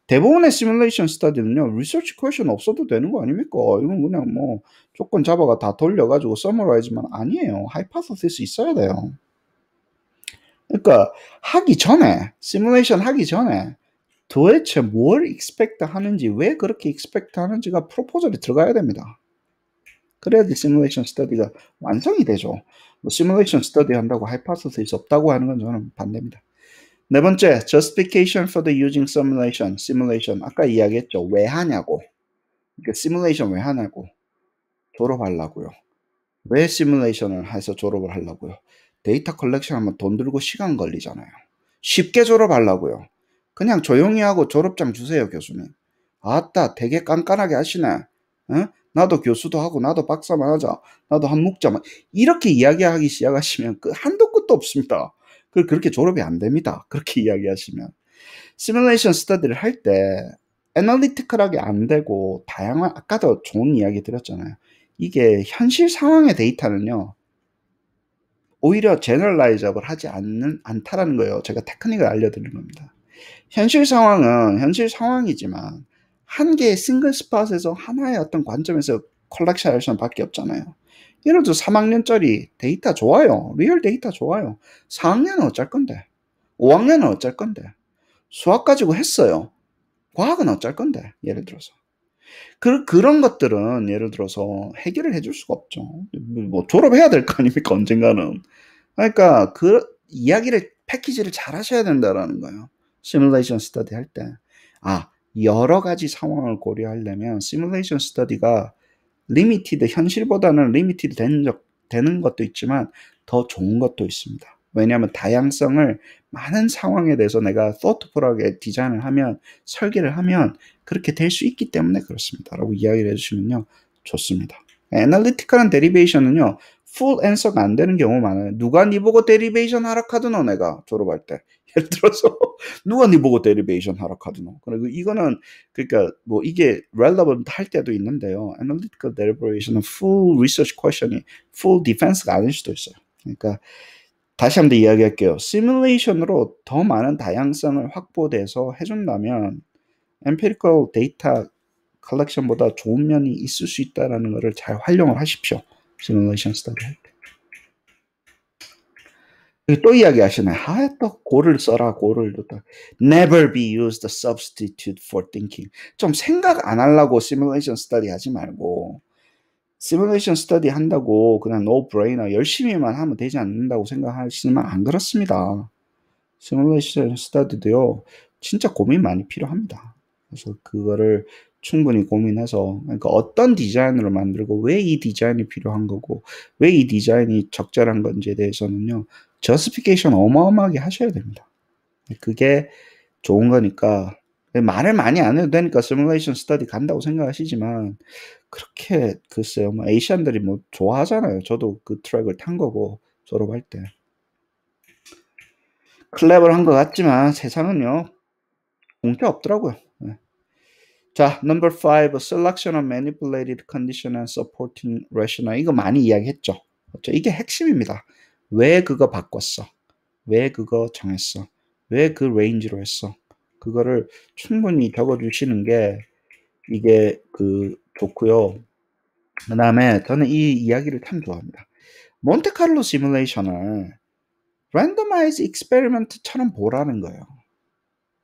대부분의 시뮬레이션 스터디는요, 리서치 퀘션 없어도 되는 거 아닙니까? 이건 그냥 뭐 조건 잡아가 다 돌려가지고 서머라이즈만 아니에요. 하이포테시스 있어야 돼요. 그러니까 하기 전에, 시뮬레이션 하기 전에 도대체 뭘 expect 하는지, 왜 그렇게 expect 하는지가 프로포절에 들어가야 됩니다. 그래야지 시뮬레이션 스터디가 완성이 되죠. 뭐 시뮬레이션 스터디 한다고 하이포테시스 없다고 하는 건 저는 반대입니다. 네 번째, justification for the using simulation. 시뮬레이션 아까 이야기했죠. 왜 하냐고. 그러니까 시뮬레이션 왜 하냐고. 졸업하려고요. 왜 시뮬레이션을 해서 졸업을 하려고요? 데이터 컬렉션 하면 돈 들고 시간 걸리잖아요. 쉽게 졸업하려고요. 그냥 조용히 하고 졸업장 주세요, 교수님. 아따, 되게 깐깐하게 하시네. 어? 나도 교수도 하고 나도 박사만 하자. 나도 한 묵자만. 이렇게 이야기하기 시작하시면 그 한도 끝도 없습니다. 그렇게 졸업이 안 됩니다. 그렇게 이야기하시면. 시뮬레이션 스터디를 할 때 애널리티컬하게 안 되고 다양한, 아까도 좋은 이야기 드렸잖아요. 이게 현실 상황의 데이터는요, 오히려 제너럴라이저블 하지 않다라는 거예요. 제가 테크닉을 알려드리는 겁니다. 현실 상황은 현실 상황이지만 한 개의 싱글 스팟에서 하나의 어떤 관점에서 컬렉션 할 수밖에 없잖아요. 예를 들어 3학년짜리 데이터 좋아요. 리얼 데이터 좋아요. 4학년은 어쩔 건데, 5학년은 어쩔 건데, 수학 가지고 했어요. 과학은 어쩔 건데, 예를 들어서. 그런 것들은 예를 들어서 해결을 해줄 수가 없죠. 뭐 졸업해야 될 거 아닙니까, 언젠가는. 그러니까 그 이야기를, 패키지를 잘 하셔야 된다라는 거예요. 시뮬레이션 스터디 할 때. 여러 가지 상황을 고려하려면 시뮬레이션 스터디가 리미티드, 현실보다는 리미티드 되는 것도 있지만 더 좋은 것도 있습니다. 왜냐하면 다양성을 많은 상황에 대해서 내가 thoughtful하게 디자인을 하면, 설계를 하면 그렇게 될 수 있기 때문에 그렇습니다. 라고 이야기를 해주시면요. 좋습니다. 애널리티컬한 데리베이션은요. full answer가 안 되는 경우 많아요. 누가 니 보고 데리베이션 하라 카드노 내가 졸업할 때. 예를 들어서 누가 니 보고 데리베이션 하라 카드노. 그리고 이거는 그러니까 뭐 이게 relevant 할 때도 있는데요. Analytical deliberation full research question이 full defense가 아닐 수도 있어요. 그러니까 다시 한번 이야기할게요. 시뮬레이션으로 더 많은 다양성을 확보돼서 해준다면 empirical 데이터 컬렉션보다 좋은 면이 있을 수 있다는 것을 잘 활용을 하십시오. 시뮬레이션 스터디 할 때. 또 이야기하시네. 또 고를 써라. 고를 never be used as substitute for thinking. 좀 생각 안 하려고 시뮬레이션 스터디 하지 말고 시뮬레이션 스터디 한다고 그냥 no brainer 열심히만 하면 되지 않는다고 생각하시면 안 그렇습니다. 시뮬레이션 스터디도요. 진짜 고민 많이 필요합니다. 그래서 그거를 충분히 고민해서 그러니까 어떤 디자인으로 만들고 왜 이 디자인이 필요한 거고 왜 이 디자인이 적절한 건지에 대해서는요. 저스피케이션 어마어마하게 하셔야 됩니다. 그게 좋은 거니까 말을 많이 안 해도 되니까 시뮬레이션 스터디 간다고 생각하시지만 그렇게 글쎄요. 뭐 에이시안들이 뭐 좋아하잖아요. 저도 그 트랙을 탄 거고 졸업할 때. 클레버한 것 같지만 세상은요. 공짜 없더라고요. 네. 자, number 5, selection of manipulated condition and supporting rationale. 이거 많이 이야기했죠. 그렇죠? 이게 핵심입니다. 왜 그거 바꿨어? 왜 그거 정했어? 왜 그 레인지로 했어? 그거를 충분히 적어주시는 게 이게 좋고요. 그 다음에 저는 이 이야기를 참 좋아합니다. 몬테카를로 시뮬레이션을 랜더마이즈 익스페리먼트처럼 보라는 거예요.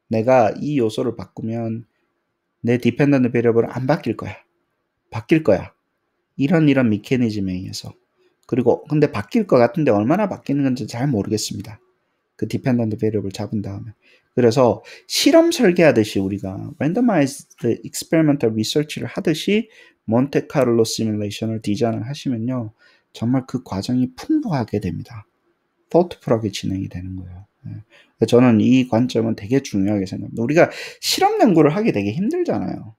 내가 이 요소를 바꾸면 내 디펜던트 베리어블은 안 바뀔 거야. 바뀔 거야. 이런 미케니즘에 의해서. 그리고 근데 바뀔 것 같은데 얼마나 바뀌는 건지 잘 모르겠습니다. 그 디펜던트 베리어블 잡은 다음에. 그래서 실험 설계하듯이 우리가 랜더마이즈드 익스페리먼털 리서치를 하듯이 몬테카를로 시뮬레이션을 디자인을 하시면요. 정말 그 과정이 풍부하게 됩니다. thoughtful하게 진행이 되는 거예요. 저는 이 관점은 되게 중요하게 생각합니다. 우리가 실험 연구를 하기 되게 힘들잖아요.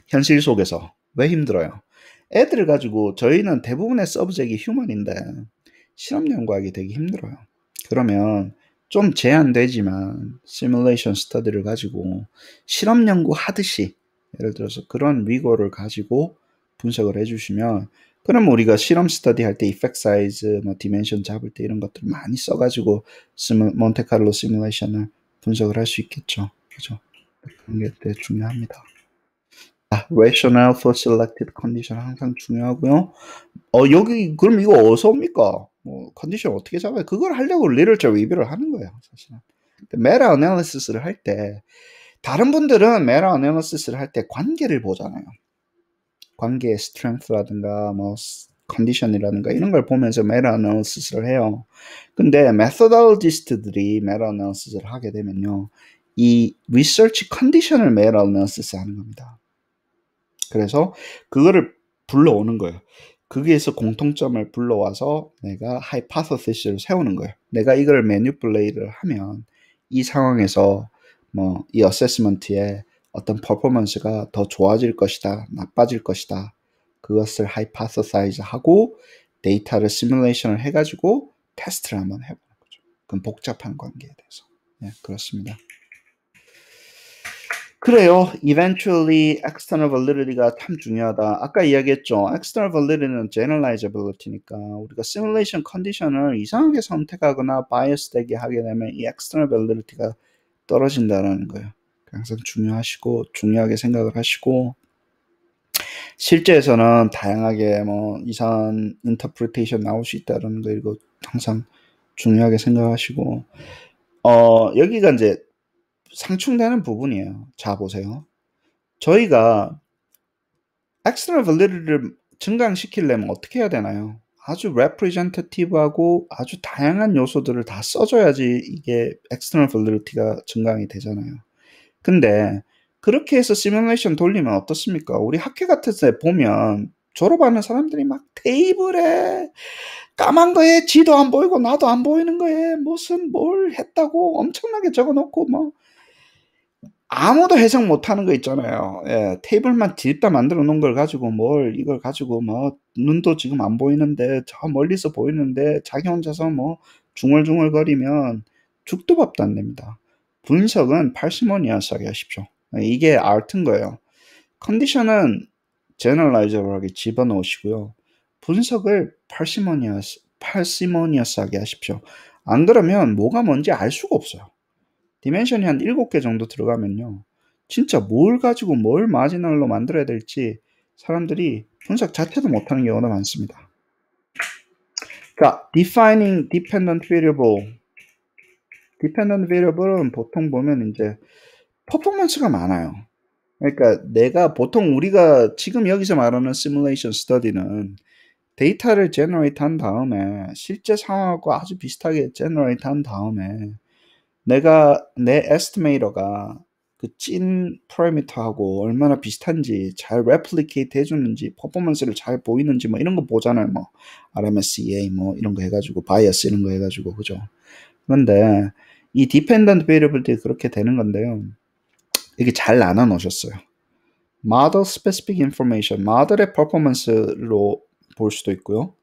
현실 속에서. 왜 힘들어요? 애들을 가지고 저희는 대부분의 서브젝이 휴먼인데 실험 연구하기 되게 힘들어요. 그러면 좀 제한되지만 시뮬레이션 스터디를 가지고 실험 연구하듯이 예를 들어서 그런 리거를 가지고 분석을 해주시면 그럼 우리가 실험 스터디 할 때 이펙트 사이즈, 뭐 디멘션 잡을 때 이런 것들을 많이 써가지고 몬테카를로 시뮬레이션을 분석을 할 수 있겠죠. 그죠? 그런 게 되게 중요합니다. rationale for selected condition 항상 중요하고요. 여기 그럼 이거 어디서 옵니까? 뭐 컨디션 어떻게 잡아요? 그걸 하려고 literature review를 하는 거예요. 사실은. 메타 어널리시스를 할 때 다른 분들은 메타 어널리시스를 할 때 관계를 보잖아요. 관계의 strength라든가 뭐 컨디션이라든가 이런 걸 보면서 메타 어널리시스를 해요. 근데 methodologist들이 메타 어널리시스를 하게 되면요. 이 리서치 컨디션을 메타 어널리시스 하는 겁니다. 그래서 그거를 불러오는 거예요. 거기에서 공통점을 불러와서 내가 하이파서시스를 세우는 거예요. 내가 이걸 매니플레이를 하면 이 상황에서 뭐 이 어세스먼트에 어떤 퍼포먼스가 더 좋아질 것이다, 나빠질 것이다. 그것을 하이파서사이즈 하고 데이터를 시뮬레이션을 해가지고 테스트를 한번 해보는 거죠. 그럼 복잡한 관계에 대해서. 네, 그렇습니다. 그래요. Eventually, external validity가 참 중요하다. 아까 이야기했죠. external validity는 generalizability니까 우리가 simulation condition을 이상하게 선택하거나 bias 되게 하게 되면 이 external validity가 떨어진다는 거예요. 항상 중요하게 생각을 하시고 실제에서는 다양하게 뭐 이상한 interpretation 나올 수 있다는 거 이거 항상 중요하게 생각하시고 여기가 이제 상충되는 부분이에요. 자, 보세요. 저희가 external validity를 증강시키려면 어떻게 해야 되나요? 아주 representative하고 아주 다양한 요소들을 다 써줘야지 이게 external validity가 증강이 되잖아요. 근데 그렇게 해서 시뮬레이션 돌리면 어떻습니까? 우리 학회 같은 데 보면 졸업하는 사람들이 막 테이블에 까만 거에 지도 안 보이고 나도 안 보이는 거에 무슨 뭘 했다고 엄청나게 적어놓고 뭐 아무도 해석 못하는 거 있잖아요. 예, 테이블만 뒤집다 만들어 놓은 걸 가지고 뭘 이걸 가지고 뭐 눈도 지금 안 보이는데 저 멀리서 보이는데 자기 혼자서 뭐 중얼중얼거리면 죽도 밥도 안 됩니다. 분석은 parsimonious하게 하십시오. 이게 아트인 거예요. 컨디션은 제너럴라이저블하게 집어넣으시고요. 분석을 parsimonious하게 하십시오. 안 그러면 뭐가 뭔지 알 수가 없어요. 디멘션이 한 7개 정도 들어가면요. 진짜 뭘 가지고 뭘 마지널로 만들어야 될지 사람들이 분석 자체도 못하는 경우가 많습니다. 그러니까 defining dependent variable. dependent variable은 보통 보면 이제 퍼포먼스가 많아요. 그러니까 내가 보통 우리가 지금 여기서 말하는 시뮬레이션 스터디는 데이터를 제너레이트 한 다음에 실제 상황하고 아주 비슷하게 제너레이트 한 다음에 내가 내 에스티메이터가 그 찐 파라미터하고 얼마나 비슷한지 잘 레플리케이트 해주는지 퍼포먼스를 잘 보이는지 뭐 이런 거 보잖아요. 뭐 RMSEA 뭐 이런 거 해가지고 바이어스 이런 거 해가지고 그죠. 그런데 이 디펜던트 베리어블들이 그렇게 되는 건데요. 이게 잘 나눠 놓으셨어요. Model Specific Information, 모델의 퍼포먼스로 볼 수도 있고요.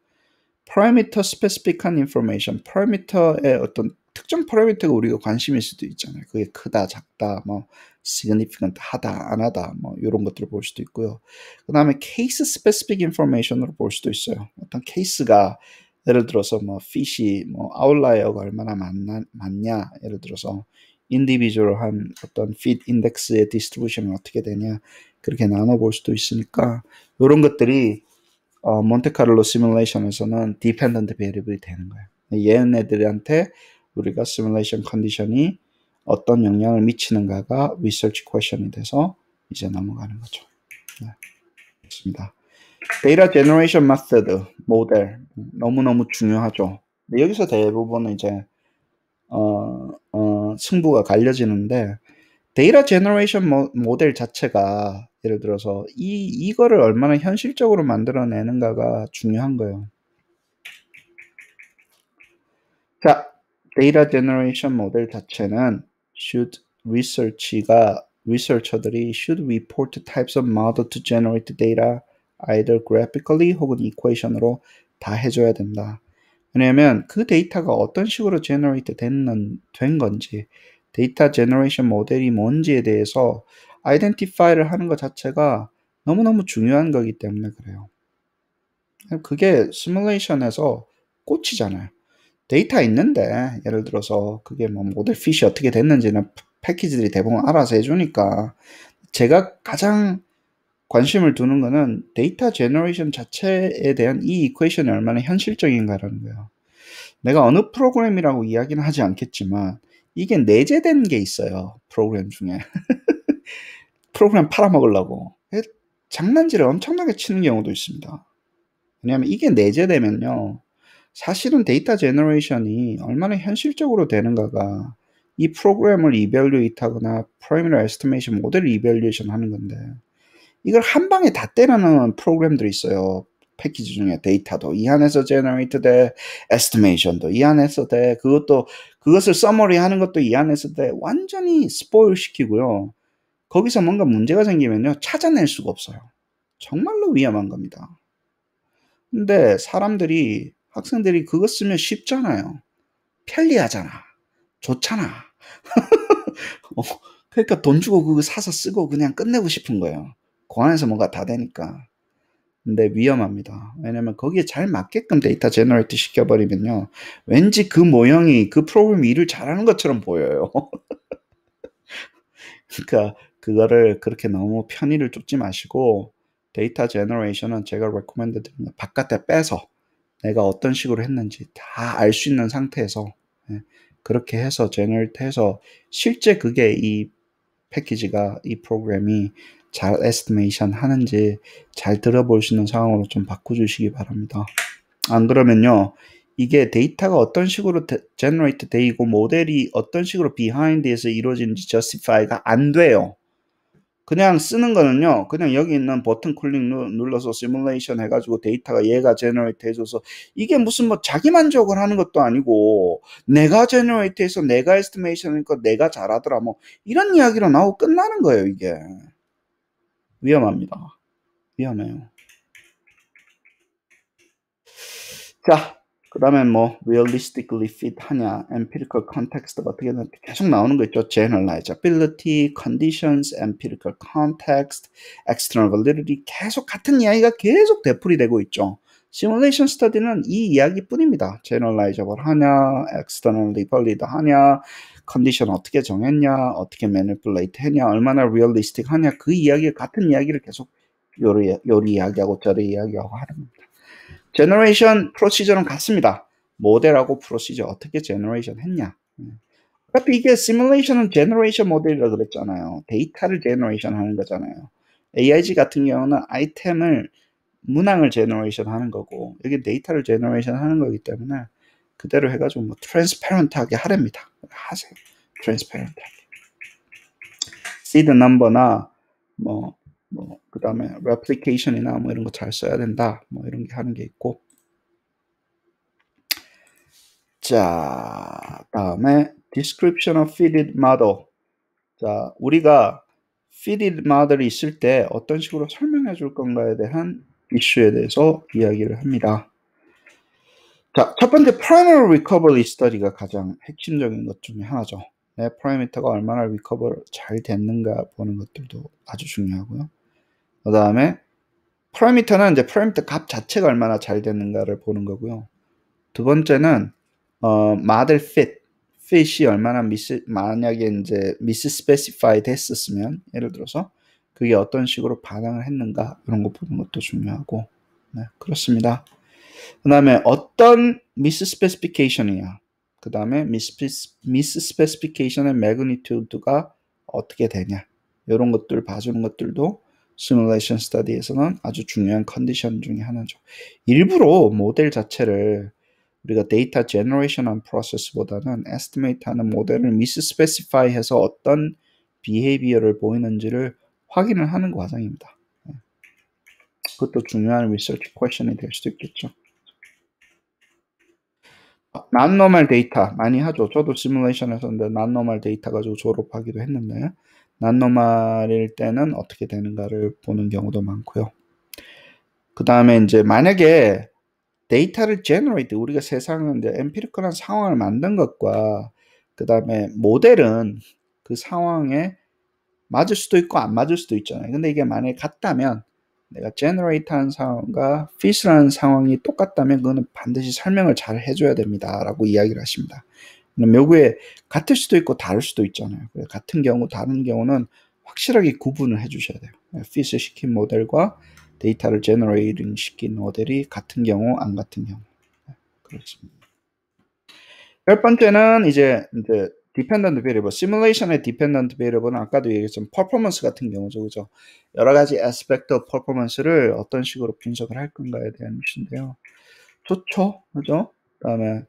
Parameter Specific한 Information, parameter의 어떤 특정 파라미터가 우리가 관심일 수도 있잖아요. 그게 크다, 작다, 뭐 significant 하다, 안 하다, 뭐 이런 것들을 볼 수도 있고요. 그 다음에 case specific information으로 볼 수도 있어요. 어떤 케이스가 예를 들어서 뭐 fit이 뭐 아웃라이어가 얼마나 많냐, 예를 들어서 인디비주얼한 어떤 fit 인덱스의 디스트리뷰션이 어떻게 되냐 그렇게 나눠볼 수도 있으니까 이런 것들이 몬테카를로 시뮬레이션에서는 디펜던트 베리어블이 되는 거예요. 얘네들한테 우리가 시뮬레이션 컨디션이 어떤 영향을 미치는가가 리서치 퀘션이 돼서 이제 넘어가는 거죠. 네, 그렇습니다. 데이터 제너레이션 메소드, 모델 너무너무 중요하죠. 근데 여기서 대부분은 이제 승부가 갈려지는데 데이터 제너레이션 모델 자체가 예를 들어서 이거를 얼마나 현실적으로 만들어내는가가 중요한 거예요. 자, 데이터 제너레이션 모델 자체는 should researcher들이 should report types of model to generate data either graphically 혹은 equation으로 다 해줘야 된다. 왜냐하면 그 데이터가 어떤 식으로 제너레이트 된 건지 데이터 제너레이션 모델이 뭔지에 대해서 아이덴티파이를 하는 것 자체가 너무너무 중요한 거기 때문에 그래요. 그게 시뮬레이션에서 꽂히잖아요. 데이터 있는데 예를 들어서 그게 뭐 모델 핏이 어떻게 됐는지는 패키지들이 대부분 알아서 해주니까 제가 가장 관심을 두는 거는 데이터 제너레이션 자체에 대한 이 이퀘이션이 얼마나 현실적인가라는 거예요. 내가 어느 프로그램이라고 이야기는 하지 않겠지만 이게 내재된 게 있어요. 프로그램 중에. 프로그램 팔아먹으려고. 장난질을 엄청나게 치는 경우도 있습니다. 왜냐하면 이게 내재되면요. 사실은 데이터 제너레이션이 얼마나 현실적으로 되는가가 이 프로그램을 이밸류에이트 하거나 프라이머리 에스티메이션 모델을 이밸류에이션 하는 건데 이걸 한 방에 다 때려넣는 프로그램들이 있어요. 패키지 중에 데이터도 이 안에서 제너레이트 돼, 에스티메이션도 이 안에서 돼, 그것을 서머리 하는 것도 이 안에서 돼. 완전히 스포일 시키고요. 거기서 뭔가 문제가 생기면요. 찾아낼 수가 없어요. 정말로 위험한 겁니다. 근데 학생들이 그거 쓰면 쉽잖아요. 편리하잖아. 좋잖아. 그러니까 돈 주고 그거 사서 쓰고 그냥 끝내고 싶은 거예요. 그 안에서 뭔가 다 되니까. 근데 위험합니다. 왜냐면 거기에 잘 맞게끔 데이터 제너레이트 시켜버리면요. 왠지 그 모형이 그 프로그램 일을 잘하는 것처럼 보여요. 그러니까 그거를 그렇게 너무 편의를 쫓지 마시고 데이터 제너레이션은 제가 레코멘드 드립니다. 바깥에 빼서 내가 어떤 식으로 했는지 다 알 수 있는 상태에서 그렇게 해서 제너레이트 해서 실제 그게 이 패키지가 이 프로그램이 잘 에스티메이션 하는지 잘 들어볼 수 있는 상황으로 좀 바꿔주시기 바랍니다. 안 그러면요. 이게 데이터가 어떤 식으로 제너레이트 되고 모델이 어떤 식으로 비하인드에서 이루어지는지 justify가 안 돼요. 그냥 쓰는 거는요, 그냥 여기 있는 버튼 클릭 눌러서 시뮬레이션 해가지고 데이터가 얘가 제너레이트 해줘서 이게 무슨 뭐 자기 만족을 하는 것도 아니고 내가 제너레이트 해서 내가 에스티메이션 하니까 내가 잘하더라 뭐 이런 이야기로 나오고 끝나는 거예요. 이게 위험합니다. 위험해요. 자, 그 다음에 뭐 realistically fit 하냐, empirical context가 어떻게 되나 계속 나오는 거 있죠. generalizability, conditions, empirical context, external validity 계속 같은 이야기가 계속 되풀이되고 있죠. 시뮬레이션 스터디는 이 이야기뿐입니다. generalizable 하냐, externally valid 하냐, 컨디션 어떻게 정했냐, 어떻게 manipulate 했냐, 얼마나 realistic 하냐, 그 이야기 같은 이야기를 계속 요리 이야기하고 저리 이야기하고 하는 겁니다. 제너레이션 프로시저는 같습니다. 모델하고 프로시저 어떻게 제너레이션 했냐. 어차피 이게 시뮬레이션은 제너레이션 모델이라고 그랬잖아요. 데이터를 제너레이션 하는 거잖아요. AIG 같은 경우는 아이템을 문항을 제너레이션 하는 거고 여기 데이터를 제너레이션 하는 거기 때문에 그대로 해가지고 뭐 트랜스페런트하게 하랍니다. 하세요. 트랜스페런트하게. 시드 넘버나 그 다음에 replication이나 뭐 이런 거 잘 써야 된다. 뭐 이런 게 하는 게 있고. 자, 다음에 description of fitted model. 자, 우리가 fitted model이 있을 때 어떤 식으로 설명해 줄 건가에 대한 이슈에 대해서 이야기를 합니다. 자, 첫 번째 primary recovery study가 가장 핵심적인 것 중에 하나죠. 내 파라미터가 얼마나 리커버 잘 됐는가 보는 것들도 아주 중요하고요. 그 다음에 파라미터는 이제 파라미터 값 자체가 얼마나 잘 됐는가를 보는 거고요. 두 번째는 모델 fit이 얼마나 만약에 이제 misspecified 했었으면 예를 들어서 그게 어떤 식으로 반응을 했는가 이런 거 보는 것도 중요하고 네, 그렇습니다. 그 다음에 어떤 misspecification이냐 그 다음에 misspecification의 magnitude가 어떻게 되냐 이런 것들 봐주는 것들도 시뮬레이션 스터디에서는 아주 중요한 컨디션 중에 하나죠. 일부러 모델 자체를 우리가 데이터 제너레이션한 프로세스보다는 에스티메이트 하는 모델을 misspecify 해서 어떤 비헤이비어를 보이는지를 확인을 하는 과정입니다. 그것도 중요한 리서치 퀘션이 될 수도 있겠죠. non-normal 데이터 많이 하죠. 저도 시뮬레이션에서 non-normal 데이터 가지고 졸업하기도 했는데 non-normal일 때는 어떻게 되는가를 보는 경우도 많고요. 그 다음에 이제 만약에 데이터를 generate 우리가 세상은 이제 empirical한 상황을 만든 것과 그 다음에 모델은 그 상황에 맞을 수도 있고 안 맞을 수도 있잖아요. 근데 이게 만약에 같다면 내가 generate한 상황과 fit이라는 상황이 똑같다면 그거는 반드시 설명을 잘 해줘야 됩니다. 라고 이야기를 하십니다. 묘구에 같을 수도 있고 다를 수도 있잖아요. 같은 경우 다른 경우는 확실하게 구분을 해주셔야 돼요. fit을 시킨 모델과 데이터를 제너레이팅 시킨 모델이 같은 경우 안 같은 경우 그렇습니다. 열 번째는 이제 dependent variable, 시뮬레이션의 dependent variable은 아까도 얘기했지만 performance 같은 경우죠, 그죠? 여러 가지 aspect of performance를 어떤 식으로 분석을 할 건가에 대한 이슈인데요. 좋죠, 그죠? 그다음에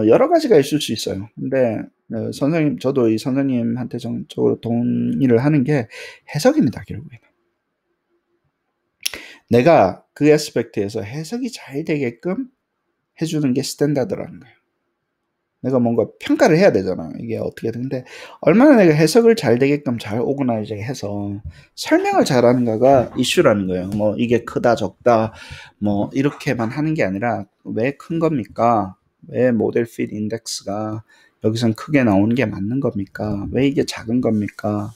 여러 가지가 있을 수 있어요. 근데 선생님, 저도 이 선생님한테 전적으로 동의를 하는 게 해석입니다, 결국에는. 내가 그 애스펙트에서 해석이 잘 되게끔 해주는 게 스탠다드라는 거예요. 내가 뭔가 평가를 해야 되잖아요. 이게 어떻게 되는데 얼마나 내가 해석을 잘 되게끔 잘 오거나이즈 해서 설명을 잘하는가가 이슈라는 거예요. 뭐 이게 크다 적다 뭐 이렇게만 하는 게 아니라 왜 큰 겁니까? 왜 모델 핏 인덱스가 여기선 크게 나오는 게 맞는 겁니까? 왜 이게 작은 겁니까?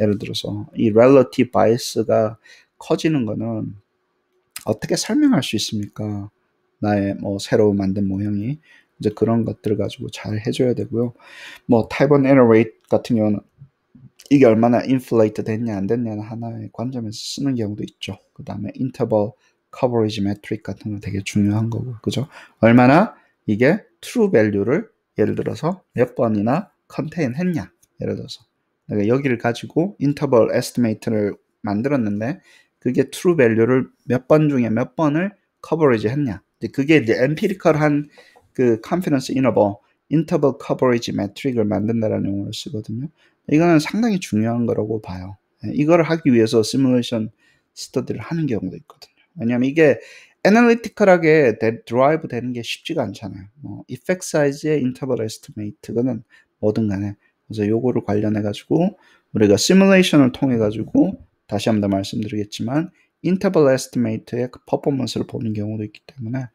예를 들어서 이 relative bias가 커지는 거는 어떻게 설명할 수 있습니까? 나의 뭐 새로 만든 모형이 이제 그런 것들을 가지고 잘 해줘야 되고요. 뭐 타입 1 에러 레이트 같은 경우는 이게 얼마나 인플레이트 됐냐 안 됐냐는 하나의 관점에서 쓰는 경우도 있죠. 그 다음에 인터벌 커버리지 매트릭 같은 거 되게 중요한 거고, 그죠? 얼마나 이게 트루 밸류를 예를 들어서 몇 번이나 컨테인 했냐, 예를 들어서 내가 여기를 가지고 인터벌 에스티메이트를 만들었는데 그게 트루 밸류를 몇 번 중에 몇 번을 커버리지 했냐. 그게 이제 엠피리컬한 그 컨피던스 인터벌 커버리지 매트릭을 만든다라는 용어를 쓰거든요. 이거는 상당히 중요한 거라고 봐요. 이걸 하기 위해서 시뮬레이션 스터디를 하는 경우도 있거든요. 왜냐하면 이게 애널리티컬하게 드라이브 되는 게 쉽지가 않잖아요. 뭐 이펙트 사이즈의 인터벌 에스티메이트 그거는 뭐든 간에 그래서 요거를 관련해 가지고 우리가 시뮬레이션을 통해 가지고 다시 한번 더 말씀드리겠지만 인터벌 에스티메이트의 그 퍼포먼스를 보는 경우도 있기 때문에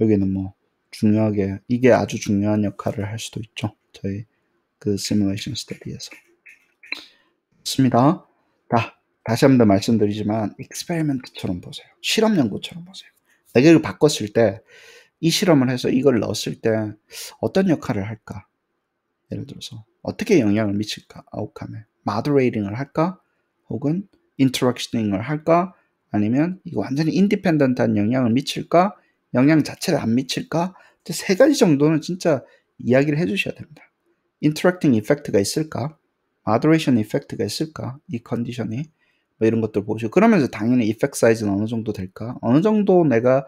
여기는 뭐 중요하게 이게 아주 중요한 역할을 할 수도 있죠. 저희 그 시뮬레이션 스터디에서. 좋습니다. 다시 한번 더 말씀드리지만 익스페리먼트처럼 보세요. 실험 연구처럼 보세요. 내가 이걸 바꿨을 때 이 실험을 해서 이걸 넣었을 때 어떤 역할을 할까? 예를 들어서 어떻게 영향을 미칠까? 아웃컴에 마더레이팅을 할까? 혹은 인터랙셔닝을 할까? 아니면 이거 완전히 인디펜던트한 영향을 미칠까? 영향 자체를 안 미칠까? 세 가지 정도는 진짜 이야기를 해주셔야 됩니다. 인터랙팅 이펙트가 있을까? 마더레이션 이펙트가 있을까? 이 컨디션이 뭐 이런 것들 보시고 그러면서 당연히 이펙트 사이즈는 어느 정도 될까? 어느 정도 내가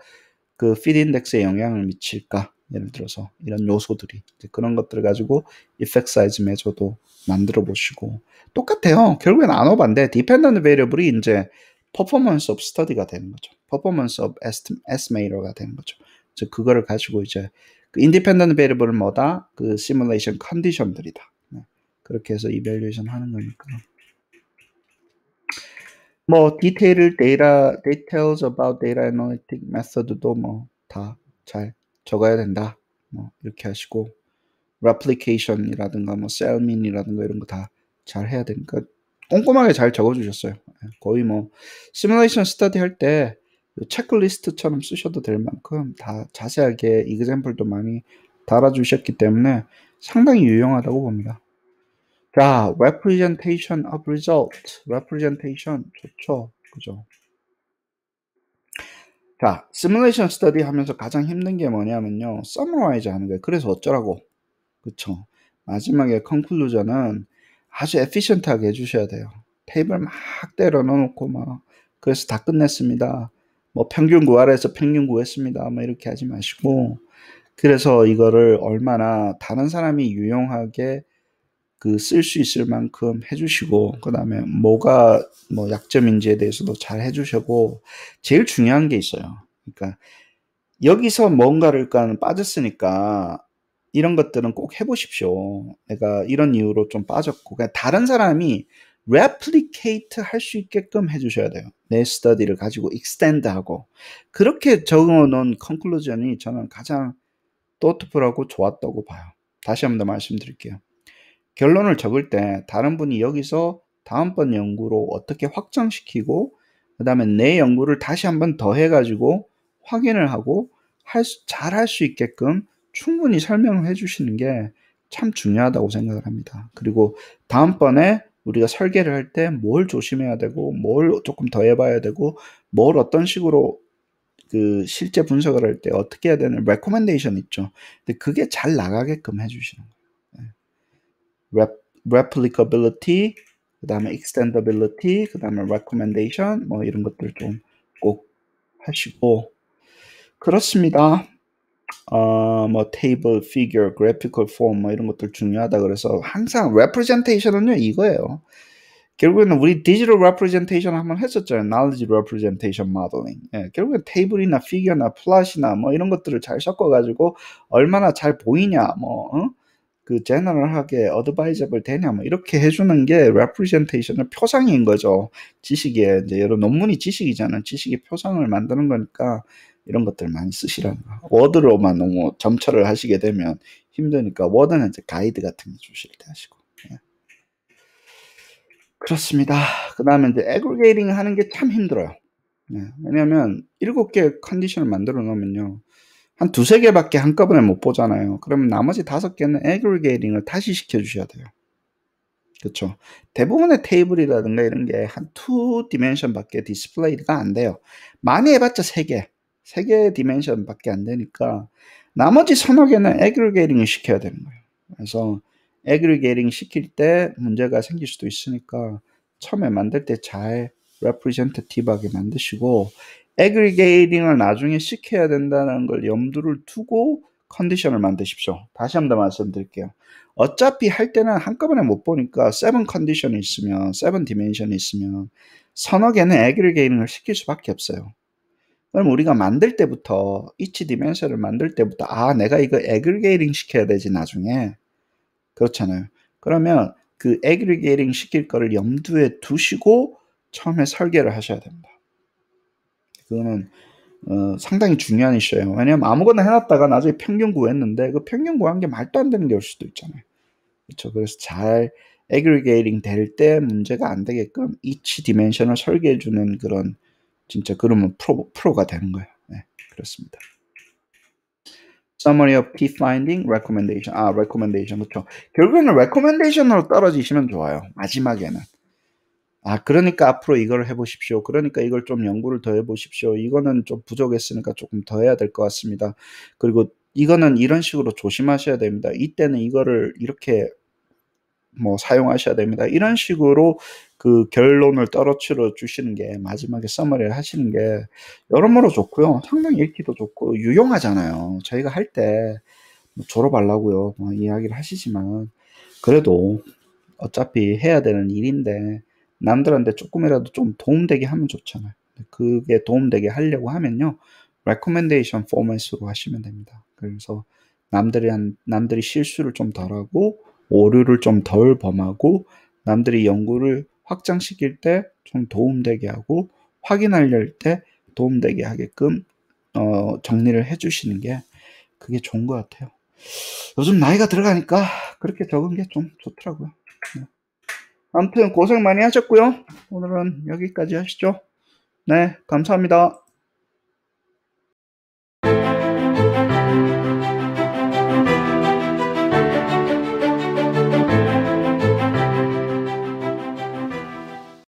그 피드 인덱스에 영향을 미칠까? 예를 들어서 이런 요소들이 그런 것들을 가지고 이펙트 사이즈 메저도 만들어 보시고 똑같아요. 결국엔 안오반데 디펜던트 베리어블이 이제 퍼포먼스 오브 스터디가 되는 거죠. 퍼포먼스 오브 에스티메이터가 되는 거죠. 즉 그거를 가지고 이제 그 인디펜던트 베리어블은 뭐다? 그 시뮬레이션 컨디션들이다. 그렇게 해서 이밸류에이션 하는 거니까. 뭐 details about data analytic method도 뭐 다 잘 적어야 된다. 뭐 이렇게 하시고 replication이라든가 뭐 cellmin이라든가 이런 거 다 잘 해야 되니까 꼼꼼하게 잘 적어주셨어요. 거의 뭐 시뮬레이션 스터디 할 때 체크리스트처럼 쓰셔도 될 만큼 다 자세하게 example도 많이 달아주셨기 때문에 상당히 유용하다고 봅니다. 자, representation of result. representation 좋죠. 그죠? 자, 시뮬레이션 스터디 하면서 가장 힘든 게 뭐냐면요. summarize 하는 거예요. 그래서 어쩌라고. 그쵸? 마지막에 conclusion은 아주 efficient하게 해주셔야 돼요. 테이블 막 때려 넣어놓고 막 그래서 다 끝냈습니다. 뭐 평균 구하래서 평균 구했습니다. 뭐 이렇게 하지 마시고 그래서 이거를 얼마나 다른 사람이 유용하게 그 쓸 수 있을 만큼 해주시고 그 다음에 뭐가 뭐 약점인지에 대해서도 잘 해주시고 제일 중요한 게 있어요. 그러니까 여기서 뭔가를 빠졌으니까 이런 것들은 꼭 해보십시오. 내가 이런 이유로 좀 빠졌고 그냥 다른 사람이 replicate 할 수 있게끔 해주셔야 돼요. 내 스터디를 가지고 extend하고 그렇게 적어놓은 conclusion이 저는 가장 thoughtful하고 좋았다고 봐요. 다시 한번 더 말씀드릴게요. 결론을 적을 때 다른 분이 여기서 다음번 연구로 어떻게 확장시키고 그 다음에 내 연구를 다시 한번 더 해가지고 확인을 하고 잘 할 수 있게끔 충분히 설명을 해주시는 게 참 중요하다고 생각을 합니다. 그리고 다음번에 우리가 설계를 할 때 뭘 조심해야 되고 뭘 조금 더 해봐야 되고 뭘 어떤 식으로 그 실제 분석을 할 때 어떻게 해야 되는 레코멘데이션 있죠. 근데 그게 잘 나가게끔 해주시는 거예요. replicability, 그 다음에 extendability, 그 다음에 recommendation, 뭐 이런 것들 좀 꼭 하시고 그렇습니다. 뭐 table, figure, graphical form 뭐 이런 것들 중요하다 그래서 항상 representation은요 이거예요. 결국에는 우리 디지털 representation 한번 했었잖아요. knowledge representation modeling. 예, 결국엔 테이블이나 피규어나 플롯이나 뭐 이런 것들을 잘 섞어가지고 얼마나 잘 보이냐, 뭐 그 제너럴하게 어드바이저블 되냐, 뭐 이렇게 해주는 게 representation의 표상인 거죠. 지식의 이제 여러 논문이 지식이잖아요. 지식의 표상을 만드는 거니까 이런 것들 많이 쓰시라는 거. 워드로만 너무 점철을 하시게 되면 힘드니까 워드는 이제 가이드 같은 거 주실 때 하시고. 예. 그렇습니다. 그 다음에 이제 aggregating 하는 게 참 힘들어요. 네, 왜냐면 7개 컨디션을 만들어 놓으면요. 한 2-3개밖에 한꺼번에 못 보잖아요. 그러면 나머지 5개는 aggregating을 다시 시켜주셔야 돼요. 그렇죠. 대부분의 테이블이라든가 이런 게 한 2디멘션밖에 디스플레이가 안 돼요. 많이 해봤자 3개 디멘션밖에 안 되니까 나머지 3-개는 aggregating을 시켜야 되는 거예요. 그래서 aggregating 시킬 때 문제가 생길 수도 있으니까 처음에 만들 때 잘 representative하게 만드시고 aggregating을 나중에 시켜야 된다는 걸 염두를 두고 컨디션을 만드십시오. 다시 한번 더 말씀드릴게요. 어차피 할 때는 한꺼번에 못 보니까 7 컨디션이 있으면 7 디멘션이 있으면 서너 개는 애그리게이팅을 시킬 수밖에 없어요. 그럼 우리가 만들 때부터 each dimension을 만들 때부터 내가 이거 애그리게이팅 시켜야 되지 나중에. 그렇잖아요. 그러면 그 애그리게이팅 시킬 거를 염두에 두시고 처음에 설계를 하셔야 됩니다. 그거는 상당히 중요한 이슈예요. 왜냐면 아무거나 해놨다가 나중에 평균 구했는데 그 평균 구한 게 말도 안 되는 게 올 수도 있잖아요. 그렇죠. 그래서 잘 애그리게이팅 될 때 문제가 안 되게끔 each dimension을 설계해주는 그런 진짜 그러면 프로가 되는 거예요. 네, 그렇습니다. Summary of key finding, recommendation. recommendation. 그렇죠. 결국에는 recommendation으로 떨어지시면 좋아요. 마지막에는. 그러니까 앞으로 이걸 해보십시오. 그러니까 이걸 좀 연구를 더 해보십시오. 이거는 좀 부족했으니까 조금 더 해야 될 것 같습니다. 그리고 이거는 이런 식으로 조심하셔야 됩니다. 이때는 이거를 이렇게 뭐 사용하셔야 됩니다. 이런 식으로 그 결론을 떨어뜨려 주시는 게 마지막에 서머리를 하시는 게 여러모로 좋고요. 상당히 읽기도 좋고 유용하잖아요. 저희가 할 때 졸업하려고요. 이야기를 하시지만 그래도 어차피 해야 되는 일인데 남들한테 조금이라도 좀 도움되게 하면 좋잖아요. 그게 도움되게 하려고 하면요. recommendation 포맷으로 하시면 됩니다. 그래서 남들이 실수를 좀 덜하고 오류를 좀 덜 범하고 남들이 연구를 확장시킬 때 좀 도움되게 하고 확인하려 때 도움되게 하게끔 정리를 해주시는 게 그게 좋은 것 같아요. 요즘 나이가 들어가니까 그렇게 적은 게 좀 좋더라고요. 네. 아무튼 고생 많이 하셨고요. 오늘은 여기까지 하시죠. 네, 감사합니다.